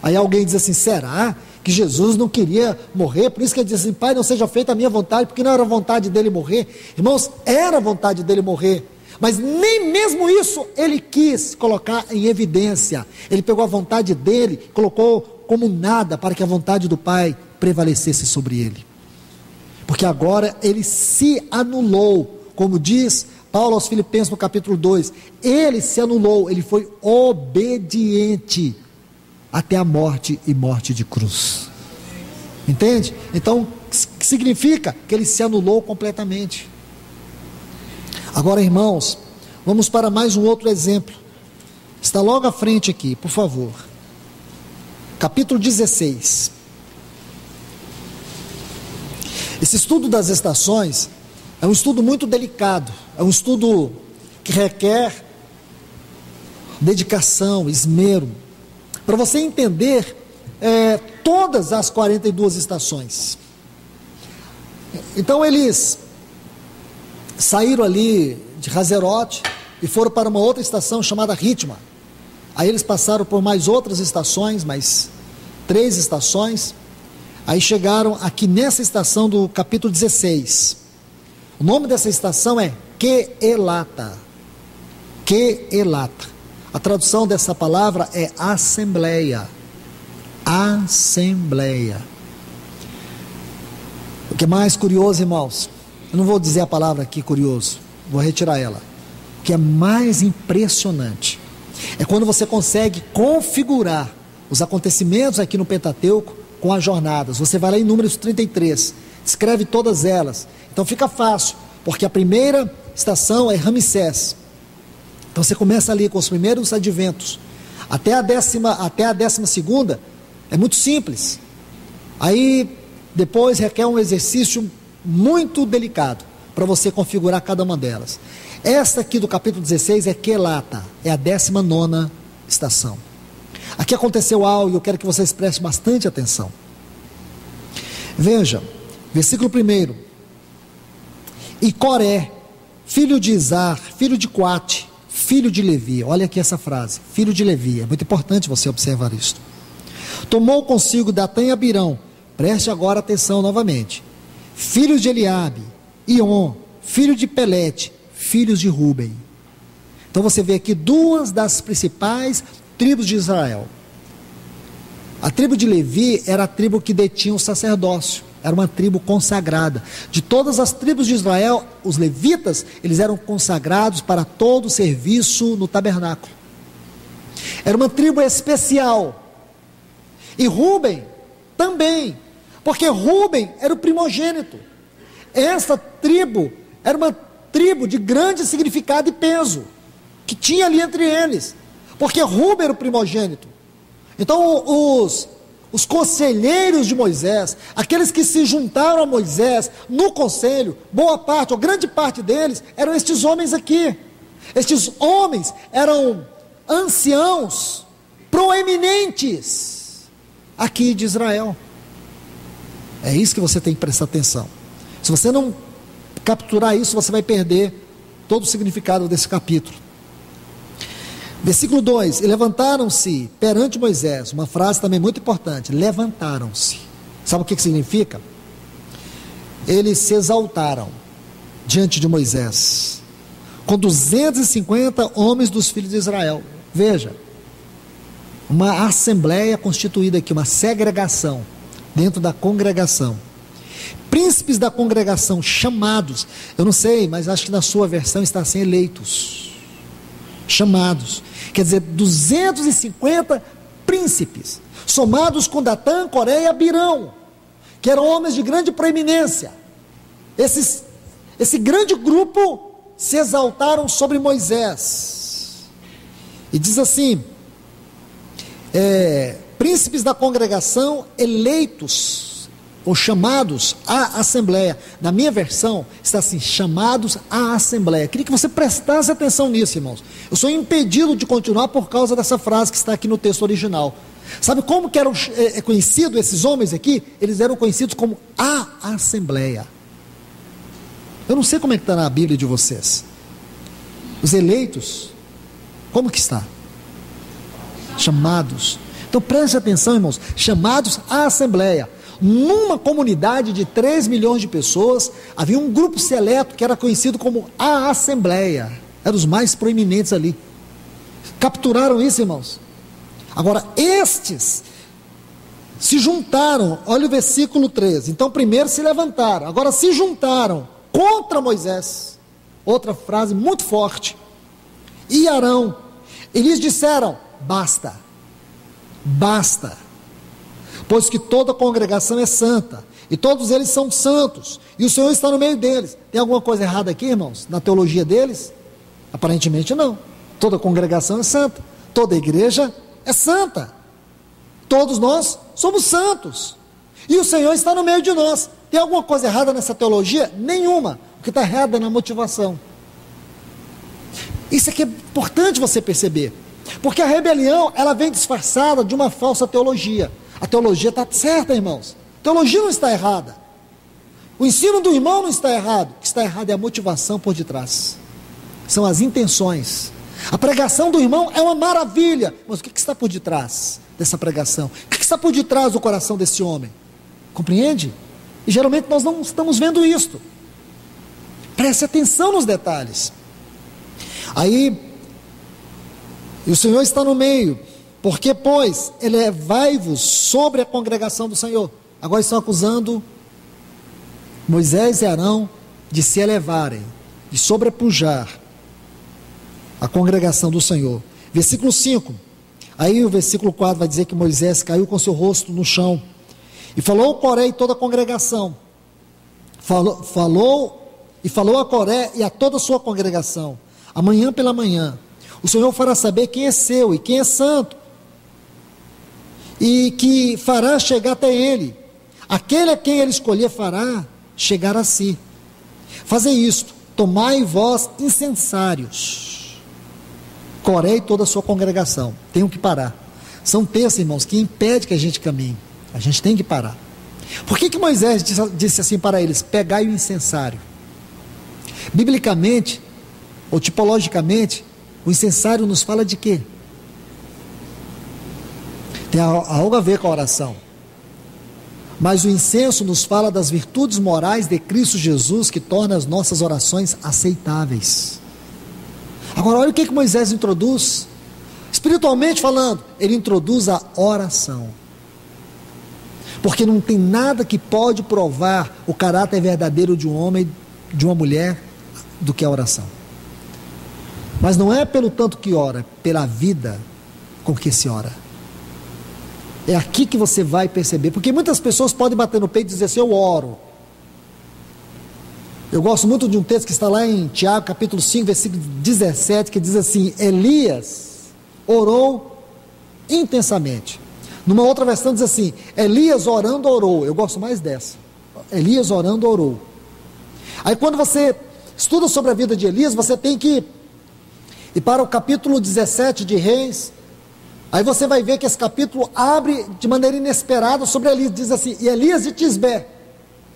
Aí alguém diz assim: será que Jesus não queria morrer? Por isso que Ele diz assim: Pai, não seja feita a minha vontade, porque não era vontade dEle morrer. Irmãos, era vontade dEle morrer, mas nem mesmo isso Ele quis colocar em evidência. Ele pegou a vontade dEle, colocou como nada, para que a vontade do Pai prevalecesse sobre Ele. Porque agora Ele se anulou, como diz Paulo aos Filipenses no capítulo 2, Ele se anulou, Ele foi obediente até a morte e morte de cruz. Entende? Então, significa que Ele se anulou completamente. Agora, irmãos, vamos para mais um outro exemplo. Está logo à frente aqui, por favor. Capítulo 16. Esse estudo das estações é um estudo muito delicado, é um estudo que requer dedicação, esmero, para você entender todas as 42 estações. Então eles saíram ali de Hazerote e foram para uma outra estação chamada Ritma. Aí eles passaram por mais outras estações, mais 3 estações. Aí chegaram aqui nessa estação do capítulo 16. O nome dessa estação é Quelata. Quelata. A tradução dessa palavra é assembleia. Assembleia. O que é mais curioso, irmãos, eu não vou dizer a palavra aqui curioso, vou retirar ela. O que é mais impressionante é quando você consegue configurar os acontecimentos aqui no Pentateuco com as jornadas. Você vai lá em Números 33, escreve todas elas. Então fica fácil, porque a primeira estação é Ramsés. Então você começa ali com os primeiros adventos. Até a 12ª é muito simples. Aí depois requer um exercício muito delicado para você configurar cada uma delas. Esta aqui do capítulo 16 é Quelata, é a 19ª estação. Aqui aconteceu algo e eu quero que vocês prestem bastante atenção. Veja, versículo 1. E Coré, filho de Izar, filho de Coate, filho de Levi, olha aqui essa frase, filho de Levi, é muito importante você observar isso. Tomou consigo Datã e Abirão, preste agora atenção novamente, filhos de Eliabe, Ion, filho de Pelete, filhos de Ruben. Então você vê aqui 2 das principais tribos de Israel. A tribo de Levi era a tribo que detinha o sacerdócio, era uma tribo consagrada. De todas as tribos de Israel, os levitas, eles eram consagrados para todo o serviço no tabernáculo. Era uma tribo especial. E Ruben também, porque Ruben era o primogênito. Essa tribo era uma tribo de grande significado e peso, que tinha ali entre eles, porque Ruben era o primogênito. Então os conselheiros de Moisés, aqueles que se juntaram a Moisés no conselho, boa parte, ou grande parte deles, eram estes homens aqui. Estes homens eram anciãos proeminentes aqui de Israel. É isso que você tem que prestar atenção. Se você não capturar isso, você vai perder todo o significado desse capítulo. Versículo 2: e levantaram-se perante Moisés, uma frase também muito importante, levantaram-se. Sabe o que significa? Eles se exaltaram diante de Moisés, com 250 homens dos filhos de Israel. Veja, uma assembleia constituída aqui, uma segregação dentro da congregação. Príncipes da congregação chamados, eu não sei, mas acho que na sua versão está assim, eleitos, chamados, quer dizer, 250 príncipes, somados com Datã, Coré e Abirão, que eram homens de grande proeminência. Esse grande grupo se exaltaram sobre Moisés, e diz assim, príncipes da congregação eleitos, ou chamados à assembleia. Na minha versão está assim, chamados à assembleia. Queria que você prestasse atenção nisso, irmãos. Eu sou impedido de continuar por causa dessa frase que está aqui no texto original. Sabe como que eram conhecidos esses homens aqui? Eles eram conhecidos como a assembleia. Eu não sei como é que está na Bíblia de vocês. Os eleitos, como que está? Chamados. Então preste atenção, irmãos, chamados à assembleia. Numa comunidade de 3 milhões de pessoas, havia um grupo seleto que era conhecido como a assembleia. Eram os mais proeminentes ali. Capturaram isso, irmãos? Agora, estes se juntaram, olha o versículo 13. Então, primeiro se levantaram, agora se juntaram contra Moisés. Outra frase muito forte. E Arão, e lhes disseram, basta, pois que toda a congregação é santa, e todos eles são santos, e o Senhor está no meio deles. Tem alguma coisa errada aqui, irmãos, na teologia deles? Aparentemente não. Toda a congregação é santa, toda a igreja é santa, todos nós somos santos, e o Senhor está no meio de nós. Tem alguma coisa errada nessa teologia? Nenhuma. O que está errado é na motivação. Isso aqui é importante você perceber, porque a rebelião, ela vem disfarçada de uma falsa teologia. A teologia está certa, irmãos. A teologia não está errada. O ensino do irmão não está errado. O que está errado é a motivação por detrás. São as intenções. A pregação do irmão é uma maravilha. Mas o que está por detrás dessa pregação? O que está por detrás do coração desse homem? Compreende? E geralmente nós não estamos vendo isto. Preste atenção nos detalhes. Aí, e o Senhor está no meio. Porque, pois, elevai-vos sobre a congregação do Senhor. Agora estão acusando Moisés e Arão de se elevarem, de sobrepujar a congregação do Senhor. Versículo 5. Aí o versículo 4 vai dizer que Moisés caiu com seu rosto no chão. E falou a Coré e toda a congregação. Falou a Coré e a toda a sua congregação. Amanhã pela manhã, o Senhor fará saber quem é seu e quem é santo, e que fará chegar até ele. Aquele a quem ele escolher fará chegar a si. Fazei isto, tomai vós incensários, Coré e toda a sua congregação. Tenho que parar. São textos, irmãos, que impedem que a gente caminhe. A gente tem que parar. Por que Moisés disse assim para eles? Pegai o incensário. Biblicamente, ou tipologicamente, o incensário nos fala de quê? Tem algo a ver com a oração. Mas o incenso nos fala das virtudes morais de Cristo Jesus, que torna as nossas orações aceitáveis. Agora olha o que Moisés introduz. Espiritualmente falando, ele introduz a oração. Porque não tem nada que pode provar o caráter verdadeiro de um homem, de uma mulher, do que a oração. Mas não é pelo tanto que ora, pela vida com que se ora. É aqui que você vai perceber, porque muitas pessoas podem bater no peito e dizer assim, eu oro. Eu gosto muito de um texto que está lá em Tiago, capítulo 5, versículo 17, que diz assim, Elias orou intensamente. Numa outra versão diz assim, Elias orando orou. Eu gosto mais dessa. Elias orando orou. Aí quando você estuda sobre a vida de Elias, você tem que E para o capítulo 17 de Reis, aí você vai ver que esse capítulo abre de maneira inesperada sobre Elias. Diz assim: e Elias de Tisbé,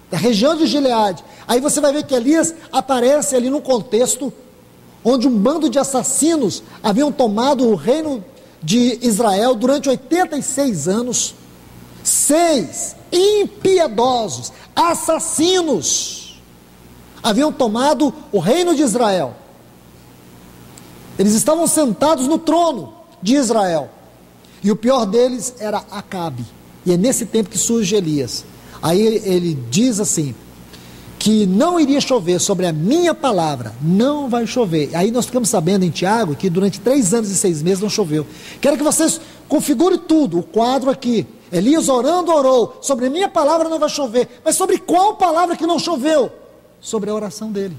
da região de Gileade. Aí você vai ver que Elias aparece ali num contexto onde um bando de assassinos haviam tomado o reino de Israel durante 86 anos. 6 impiedosos, assassinos, haviam tomado o reino de Israel. Eles estavam sentados no trono de Israel. E o pior deles era Acabe. E é nesse tempo que surge Elias. Aí ele diz assim, que não iria chover sobre a minha palavra, não vai chover. Aí nós ficamos sabendo em Tiago que durante 3 anos e 6 meses não choveu. Quero que vocês configurem tudo, o quadro aqui. Elias orando, orou, sobre a minha palavra não vai chover. Mas sobre qual palavra que não choveu? Sobre a oração dele.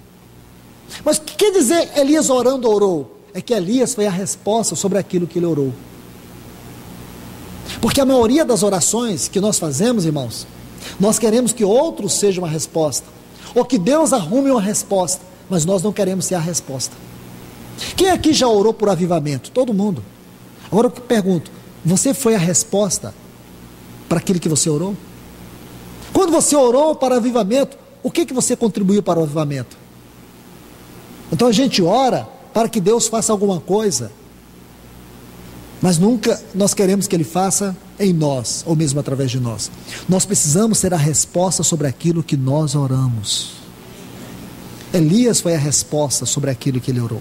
Mas o que quer dizer Elias orando, orou? É que Elias foi a resposta sobre aquilo que ele orou. Porque a maioria das orações que nós fazemos, irmãos, nós queremos que outros sejam a resposta, ou que Deus arrume uma resposta, mas nós não queremos ser a resposta. Quem aqui já orou por avivamento? Todo mundo. Agora eu pergunto, você foi a resposta para aquilo que você orou? Quando você orou para avivamento, o que você contribuiu para o avivamento? Então a gente ora para que Deus faça alguma coisa, mas nunca nós queremos que Ele faça em nós, ou mesmo através de nós. Nós precisamos ser a resposta sobre aquilo que nós oramos. Elias foi a resposta sobre aquilo que ele orou.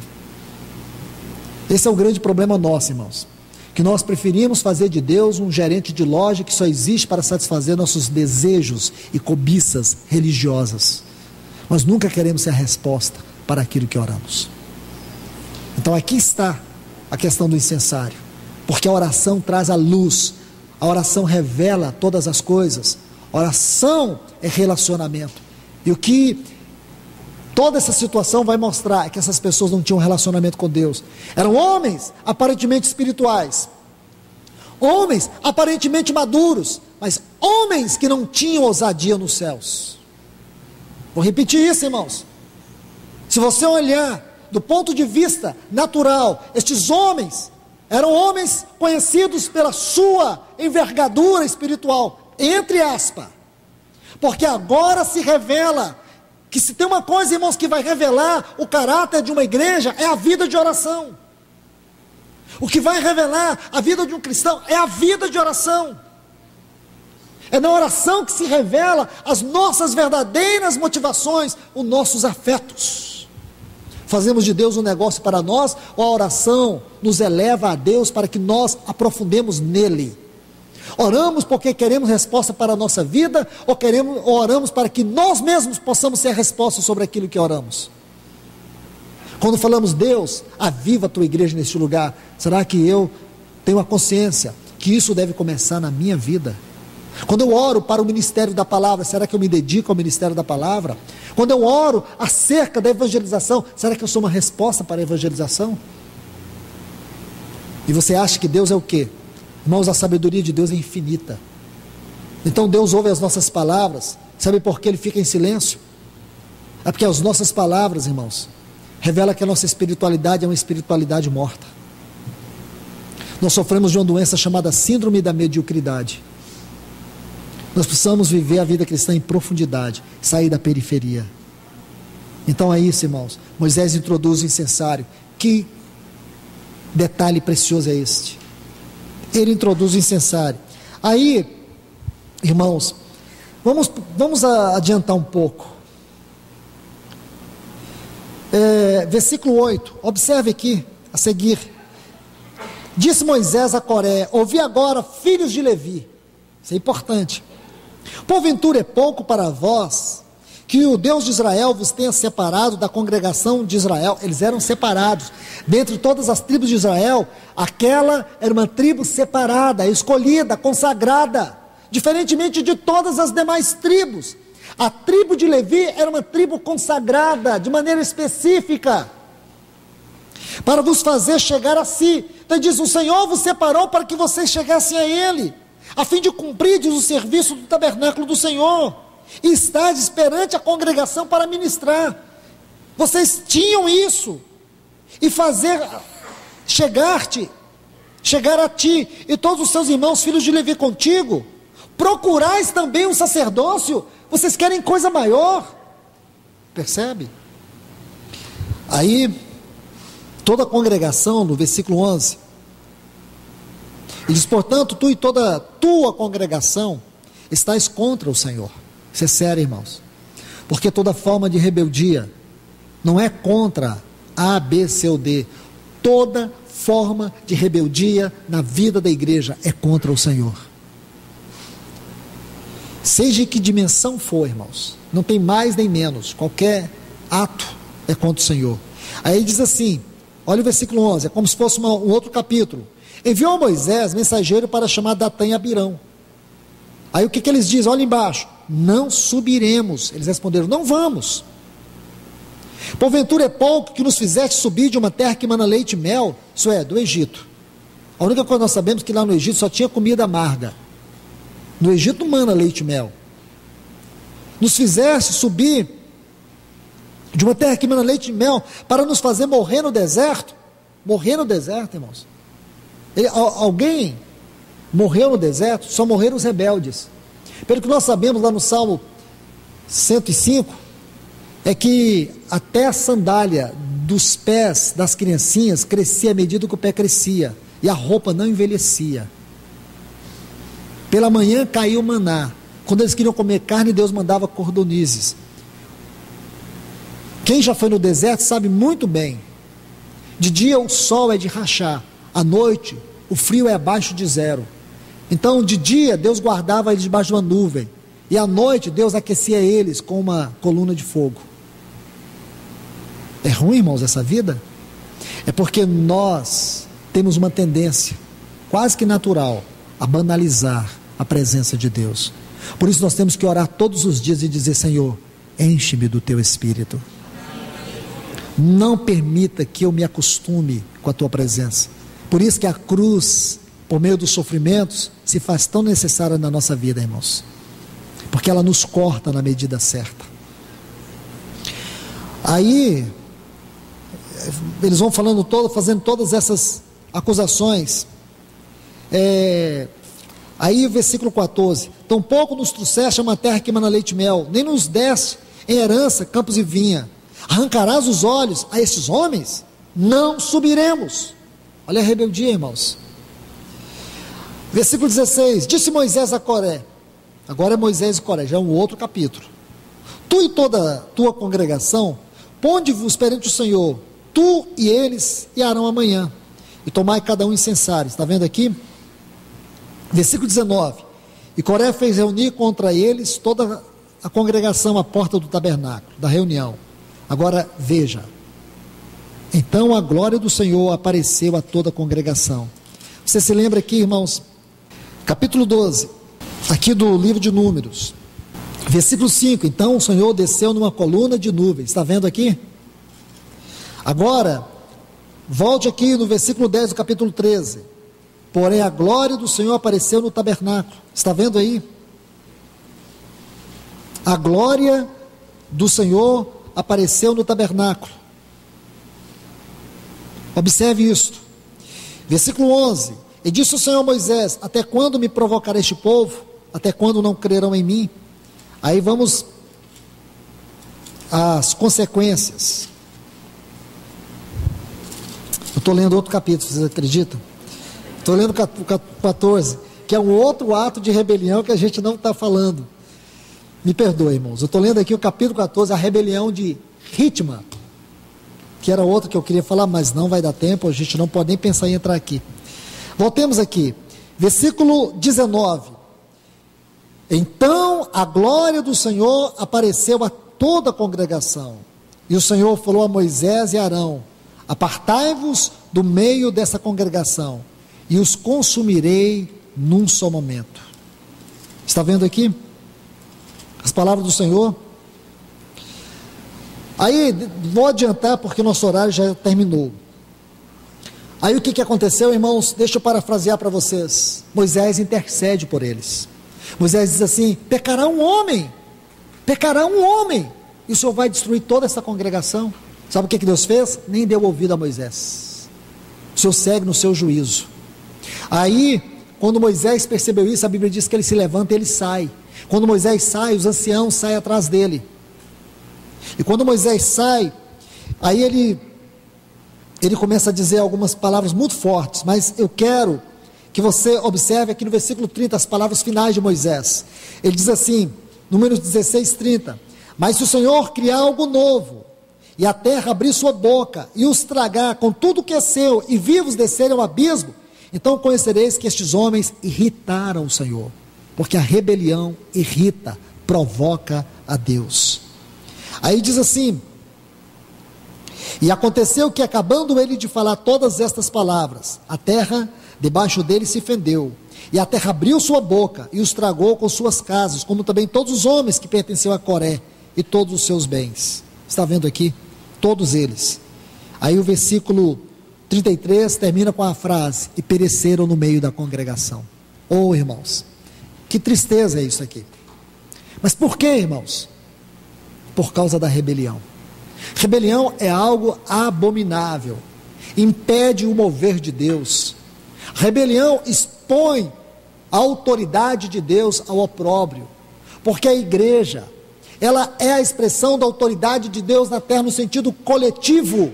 Esse é o grande problema nosso, irmãos, que nós preferimos fazer de Deus um gerente de loja que só existe para satisfazer nossos desejos e cobiças religiosas. Nós nunca queremos ser a resposta para aquilo que oramos. Então aqui está a questão do incensário, porque a oração traz a luz, a oração revela todas as coisas, a oração é relacionamento, e o que toda essa situação vai mostrar é que essas pessoas não tinham relacionamento com Deus, eram homens aparentemente espirituais, homens aparentemente maduros, mas homens que não tinham ousadia nos céus. Vou repetir isso, irmãos. Se você olhar do ponto de vista natural, estes homens eram homens conhecidos pela sua envergadura espiritual, entre aspas, porque agora se revela que se tem uma coisa, irmãos, que vai revelar o caráter de uma igreja, é a vida de oração. O que vai revelar a vida de um cristão é a vida de oração. É na oração que se revela as nossas verdadeiras motivações, os nossos afetos. Fazemos de Deus um negócio para nós, ou a oração nos eleva a Deus para que nós aprofundemos nele? Oramos porque queremos resposta para a nossa vida, ou oramos para que nós mesmos possamos ser a resposta sobre aquilo que oramos? Quando falamos, Deus, aviva a tua igreja neste lugar, será que eu tenho a consciência que isso deve começar na minha vida? Quando eu oro para o ministério da palavra, será que eu me dedico ao ministério da palavra? Quando eu oro acerca da evangelização, será que eu sou uma resposta para a evangelização? E você acha que Deus é o quê? Irmãos, a sabedoria de Deus é infinita. Então Deus ouve as nossas palavras. Sabe por que Ele fica em silêncio? É porque as nossas palavras, irmãos, revelam que a nossa espiritualidade é uma espiritualidade morta. Nós sofremos de uma doença chamada síndrome da mediocridade. Nós precisamos viver a vida cristã em profundidade, sair da periferia. Então é isso, irmãos. Moisés introduz o incensário. Que detalhe precioso é este? Ele introduz o incensário. Aí, irmãos, vamos adiantar um pouco. Versículo 8, observe aqui, a seguir. Disse Moisés a Coré: ouvi agora, filhos de Levi. Isso é importante. Porventura é pouco para vós que o Deus de Israel vos tenha separado da congregação de Israel. Eles eram separados. Dentre todas as tribos de Israel, aquela era uma tribo separada, escolhida, consagrada, diferentemente de todas as demais tribos. A tribo de Levi era uma tribo consagrada, de maneira específica, para vos fazer chegar a si. Então diz, o Senhor vos separou para que vocês chegassem a Ele, a fim de cumprir o serviço do tabernáculo do Senhor, e estáis perante a congregação para ministrar. Vocês tinham isso, e fazer chegar a ti e todos os seus irmãos, filhos de Levi, contigo. Procurais também um sacerdócio. Vocês querem coisa maior? Percebe? Aí, toda a congregação, no versículo 11, ele diz: portanto, tu e toda a tua congregação estáis contra o Senhor. Isso é sério, irmãos. Porque toda forma de rebeldia não é contra A, B, C ou D. Toda forma de rebeldia na vida da igreja é contra o Senhor. Seja em que dimensão for, irmãos, não tem mais nem menos, qualquer ato é contra o Senhor. Aí ele diz assim, olha o versículo 11, é como se fosse um outro capítulo. Enviou a Moisés mensageiro para chamar Datã e Abirão. Aí o que eles dizem? Olha embaixo: não subiremos. Eles responderam: não vamos. Porventura é pouco que nos fizeste subir de uma terra que mana leite e mel, isso é, do Egito. A única coisa que nós sabemos é que lá no Egito só tinha comida amarga. No Egito não mana leite e mel. Nos fizeste subir de uma terra que mana leite e mel para nos fazer morrer no deserto. Morrer no deserto, irmãos. Alguém morreu no deserto? Só morreram os rebeldes. Pelo que nós sabemos lá no Salmo 105, é que até a sandália dos pés das criancinhas crescia à medida que o pé crescia, e a roupa não envelhecia. Pela manhã caiu o maná. Quando eles queriam comer carne, Deus mandava cordonizes. Quem já foi no deserto sabe muito bem. De dia o sol é de rachar, à noite o frio é abaixo de zero. Então de dia Deus guardava eles debaixo de uma nuvem, e à noite Deus aquecia eles com uma coluna de fogo. É ruim, irmãos, essa vida? É porque nós temos uma tendência quase que natural a banalizar a presença de Deus. Por isso nós temos que orar todos os dias e dizer: Senhor, enche-me do teu Espírito. Não permita que eu me acostume com a tua presença. Por isso que a cruz, por meio dos sofrimentos, se faz tão necessária na nossa vida, irmãos, porque ela nos corta na medida certa. Aí eles vão fazendo todas essas acusações. Aí o versículo 14: tampouco nos trouxeste a uma terra que mana leite e mel, nem nos deste em herança campos e vinha. Arrancarás os olhos a estes homens? Não subiremos. Olha a rebeldia, irmãos. Versículo 16: disse Moisés a Coré. Agora é Moisés e Coré, já é um outro capítulo. Tu e toda a tua congregação, ponde-vos perante o Senhor, tu e eles e Arão amanhã, e tomai cada um incensários. Está vendo aqui? Versículo 19: e Coré fez reunir contra eles toda a congregação à porta do tabernáculo, da reunião. Agora veja: então a glória do Senhor apareceu a toda a congregação. Você se lembra aqui, irmãos, capítulo 12, aqui do livro de Números, versículo 5: então o Senhor desceu numa coluna de nuvens. Está vendo aqui? Agora, volte aqui no versículo 10 do capítulo 13: porém a glória do Senhor apareceu no tabernáculo. Está vendo aí? A glória do Senhor apareceu no tabernáculo. Observe isto. Versículo 11: e disse o Senhor a Moisés: até quando me provocará este povo? Até quando não crerão em mim? Aí vamos às consequências. Eu estou lendo outro capítulo, vocês acreditam? Estou lendo o 14, que é um outro ato de rebelião que a gente não está falando. Me perdoe, irmãos. Eu estou lendo aqui o capítulo 14, a rebelião de Ritma, que era outro que eu queria falar, mas não vai dar tempo, a gente não pode nem pensar em entrar aqui. Voltemos aqui, versículo 19: então a glória do Senhor apareceu a toda a congregação, e o Senhor falou a Moisés e Arão: apartai-vos do meio dessa congregação, e os consumirei num só momento. Está vendo aqui as palavras do Senhor? Aí, vou adiantar porque nosso horário já terminou. Aí o que aconteceu, irmãos? Deixa eu parafrasear para vocês. Moisés intercede por eles. Moisés diz assim: pecará um homem, e o Senhor vai destruir toda essa congregação? Sabe o que Deus fez? Nem deu ouvido a Moisés. O Senhor segue no seu juízo. Aí, quando Moisés percebeu isso, a Bíblia diz que ele se levanta e ele sai. Quando Moisés sai, os anciãos saem atrás dele. E quando Moisés sai, aí ele começa a dizer algumas palavras muito fortes, mas eu quero que você observe aqui no versículo 30, as palavras finais de Moisés. Ele diz assim, Números 16, 30, mas se o Senhor criar algo novo, e a terra abrir sua boca, e os tragar com tudo que é seu, e vivos descerem ao abismo, então conhecereis que estes homens irritaram o Senhor, porque a rebelião irrita, provoca a Deus. Aí diz assim, e aconteceu que acabando ele de falar todas estas palavras, a terra debaixo dele se fendeu, e a terra abriu sua boca, e os tragou com suas casas, como também todos os homens que pertenciam a Coré, e todos os seus bens. Está vendo aqui? Todos eles. Aí o versículo 33 termina com a frase, e pereceram no meio da congregação. Oh, irmãos, que tristeza é isso aqui. Mas por que, irmãos? Por causa da rebelião. Rebelião é algo abominável, impede o mover de Deus. Rebelião expõe a autoridade de Deus ao opróbrio, porque a igreja, ela é a expressão da autoridade de Deus na terra no sentido coletivo.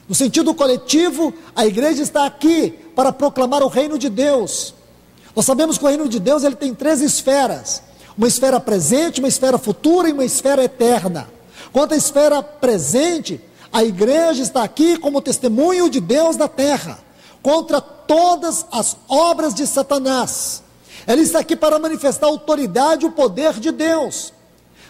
No sentido coletivo, a igreja está aqui para proclamar o reino de Deus. Nós sabemos que o reino de Deus ele tem 3 esferas, uma esfera presente, uma esfera futura e uma esfera eterna. Quanto à esfera presente, a igreja está aqui como testemunho de Deus na terra, contra todas as obras de Satanás. Ela está aqui para manifestar a autoridade e o poder de Deus.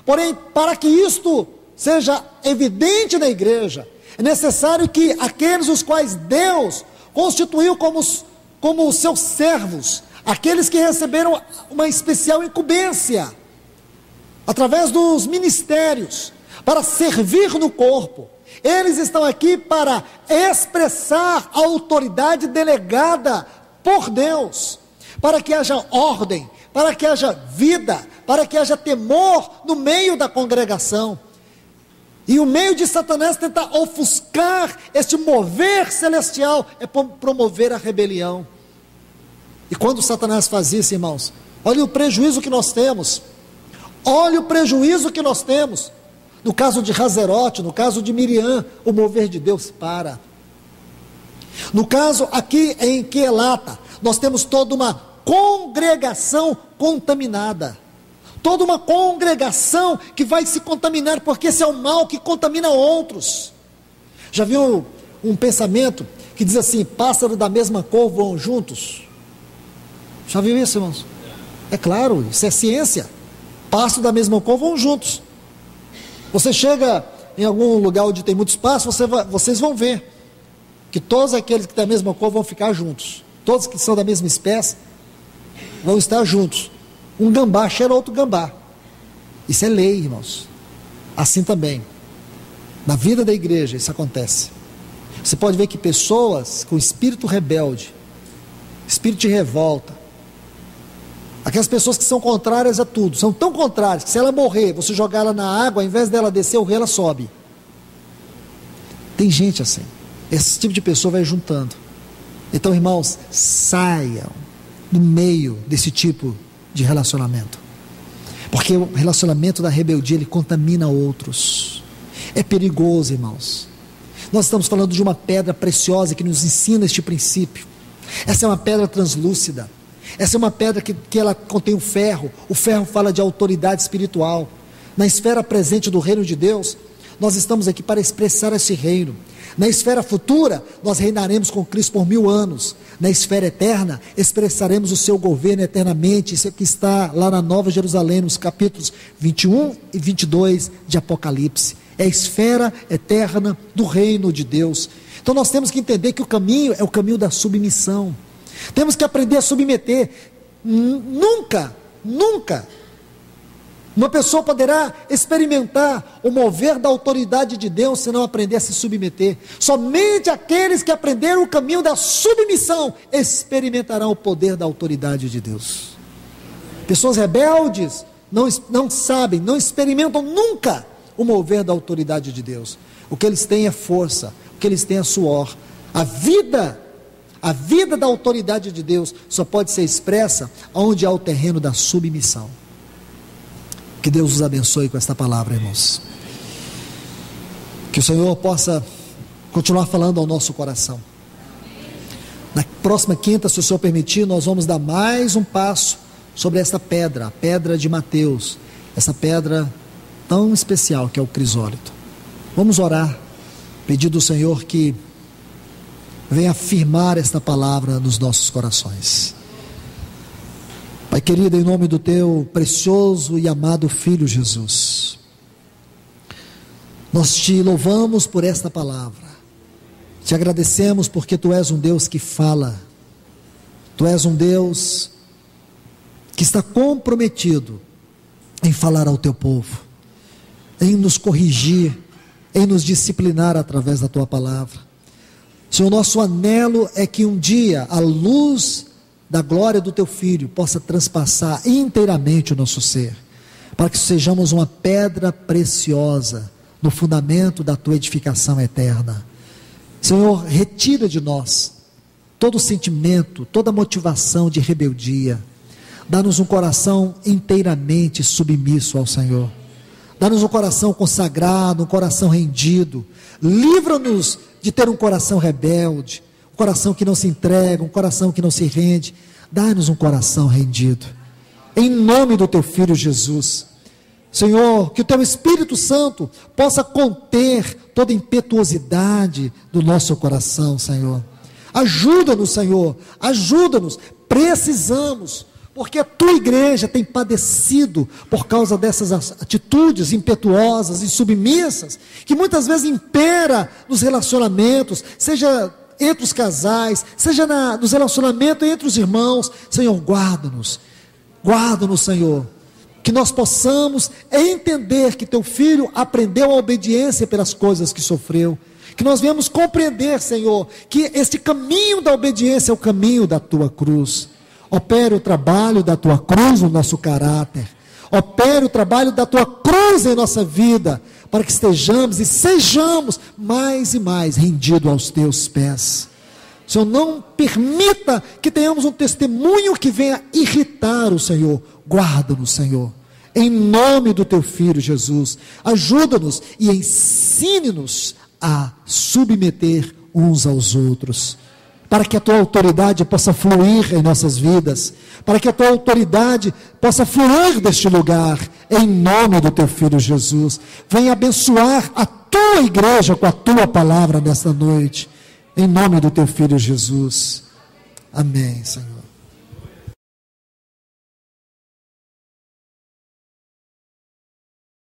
Porém, para que isto seja evidente na igreja, é necessário que aqueles os quais Deus constituiu como seus servos, aqueles que receberam uma especial incumbência, através dos ministérios, para servir no corpo, eles estão aqui para expressar a autoridade delegada por Deus, para que haja ordem, para que haja vida, para que haja temor no meio da congregação. E o meio de Satanás tentar ofuscar este mover celestial é promover a rebelião. E quando Satanás faz isso, irmãos, olha o prejuízo que nós temos. Olha o prejuízo que nós temos. No caso de Hazerote, no caso de Miriam, o mover de Deus para. No caso aqui em Quelata, nós temos toda uma congregação contaminada. Toda uma congregação que vai se contaminar, porque esse é o mal que contamina outros. Já viu um pensamento que diz assim, pássaros da mesma cor voam juntos? Já viu isso, irmãos? É claro, isso é ciência. Pássaros da mesma cor voam juntos. Você chega em algum lugar onde tem muito espaço, vocês vão ver que todos aqueles que têm a mesma cor vão ficar juntos. Todos que são da mesma espécie vão estar juntos. Um gambá cheira outro gambá. Isso é lei, irmãos. Assim também, na vida da igreja, isso acontece. Você pode ver que pessoas com espírito rebelde, espírito de revolta, aquelas pessoas que são contrárias a tudo, são tão contrárias que se ela morrer, você jogar ela na água, ao invés dela descer o rio, ela sobe. Tem gente assim. Esse tipo de pessoa vai juntando. Então, irmãos, saiam do meio desse tipo de relacionamento, porque o relacionamento da rebeldia, ele contamina outros. É perigoso, irmãos. Nós estamos falando de uma pedra preciosa que nos ensina este princípio. Essa é uma pedra translúcida. Essa é uma pedra que ela contém o ferro fala de autoridade espiritual. Na esfera presente do reino de Deus, nós estamos aqui para expressar esse reino. Na esfera futura, nós reinaremos com Cristo por 1000 anos. Na esfera eterna, expressaremos o seu governo eternamente. Isso que está lá na Nova Jerusalém, nos capítulos 21 e 22 de Apocalipse. É a esfera eterna do reino de Deus. Então nós temos que entender que o caminho é o caminho da submissão. Temos que aprender a submeter. Nunca uma pessoa poderá experimentar o mover da autoridade de Deus se não aprender a se submeter. Somente aqueles que aprenderam o caminho da submissão experimentarão o poder da autoridade de Deus. Pessoas rebeldes não sabem, não experimentam nunca o mover da autoridade de Deus. O que eles têm é força, o que eles têm é suor. A vida da autoridade de Deus só pode ser expressa onde há o terreno da submissão. Que Deus os abençoe com esta palavra, irmãos. Que o Senhor possa continuar falando ao nosso coração. Na próxima quinta, se o Senhor permitir, nós vamos dar mais um passo sobre essa pedra, a pedra de Mateus, essa pedra tão especial que é o crisólito. Vamos orar, pedir do Senhor que venha afirmar esta palavra nos nossos corações. Pai querido, em nome do teu precioso e amado Filho Jesus, nós te louvamos por esta palavra, te agradecemos porque tu és um Deus que fala, tu és um Deus que está comprometido em falar ao teu povo, em nos corrigir, em nos disciplinar através da tua palavra. Senhor, nosso anelo é que um dia a luz da glória do teu Filho possa transpassar inteiramente o nosso ser, para que sejamos uma pedra preciosa no fundamento da tua edificação eterna. Senhor, retira de nós todo sentimento, toda motivação de rebeldia. Dá-nos um coração inteiramente submisso ao Senhor. Dá-nos um coração consagrado, um coração rendido. Livra-nos de ter um coração rebelde, um coração que não se entrega, um coração que não se rende. Dá-nos um coração rendido. Em nome do teu Filho Jesus. Senhor, que o teu Espírito Santo possa conter toda impetuosidade do nosso coração, Senhor. Ajuda-nos, Senhor, ajuda-nos. Precisamos, porque a tua igreja tem padecido por causa dessas atitudes impetuosas e submissas, que muitas vezes impera nos relacionamentos, seja entre os casais, seja nos relacionamentos entre os irmãos. Senhor, guarda-nos, Senhor, que nós possamos entender que teu Filho aprendeu a obediência pelas coisas que sofreu, que nós venhamos compreender, Senhor, que este caminho da obediência é o caminho da tua cruz. Opere o trabalho da tua cruz no nosso caráter, opere o trabalho da tua cruz em nossa vida, para que estejamos e sejamos mais e mais rendidos aos teus pés. Senhor, não permita que tenhamos um testemunho que venha irritar o Senhor. Guarda-nos, Senhor, em nome do teu Filho Jesus. Ajuda-nos e ensine-nos a submeter uns aos outros, para que a tua autoridade possa fluir em nossas vidas, para que a tua autoridade possa fluir deste lugar, em nome do teu Filho Jesus. Venha abençoar a tua igreja com a tua palavra nesta noite, em nome do teu Filho Jesus. Amém, Senhor.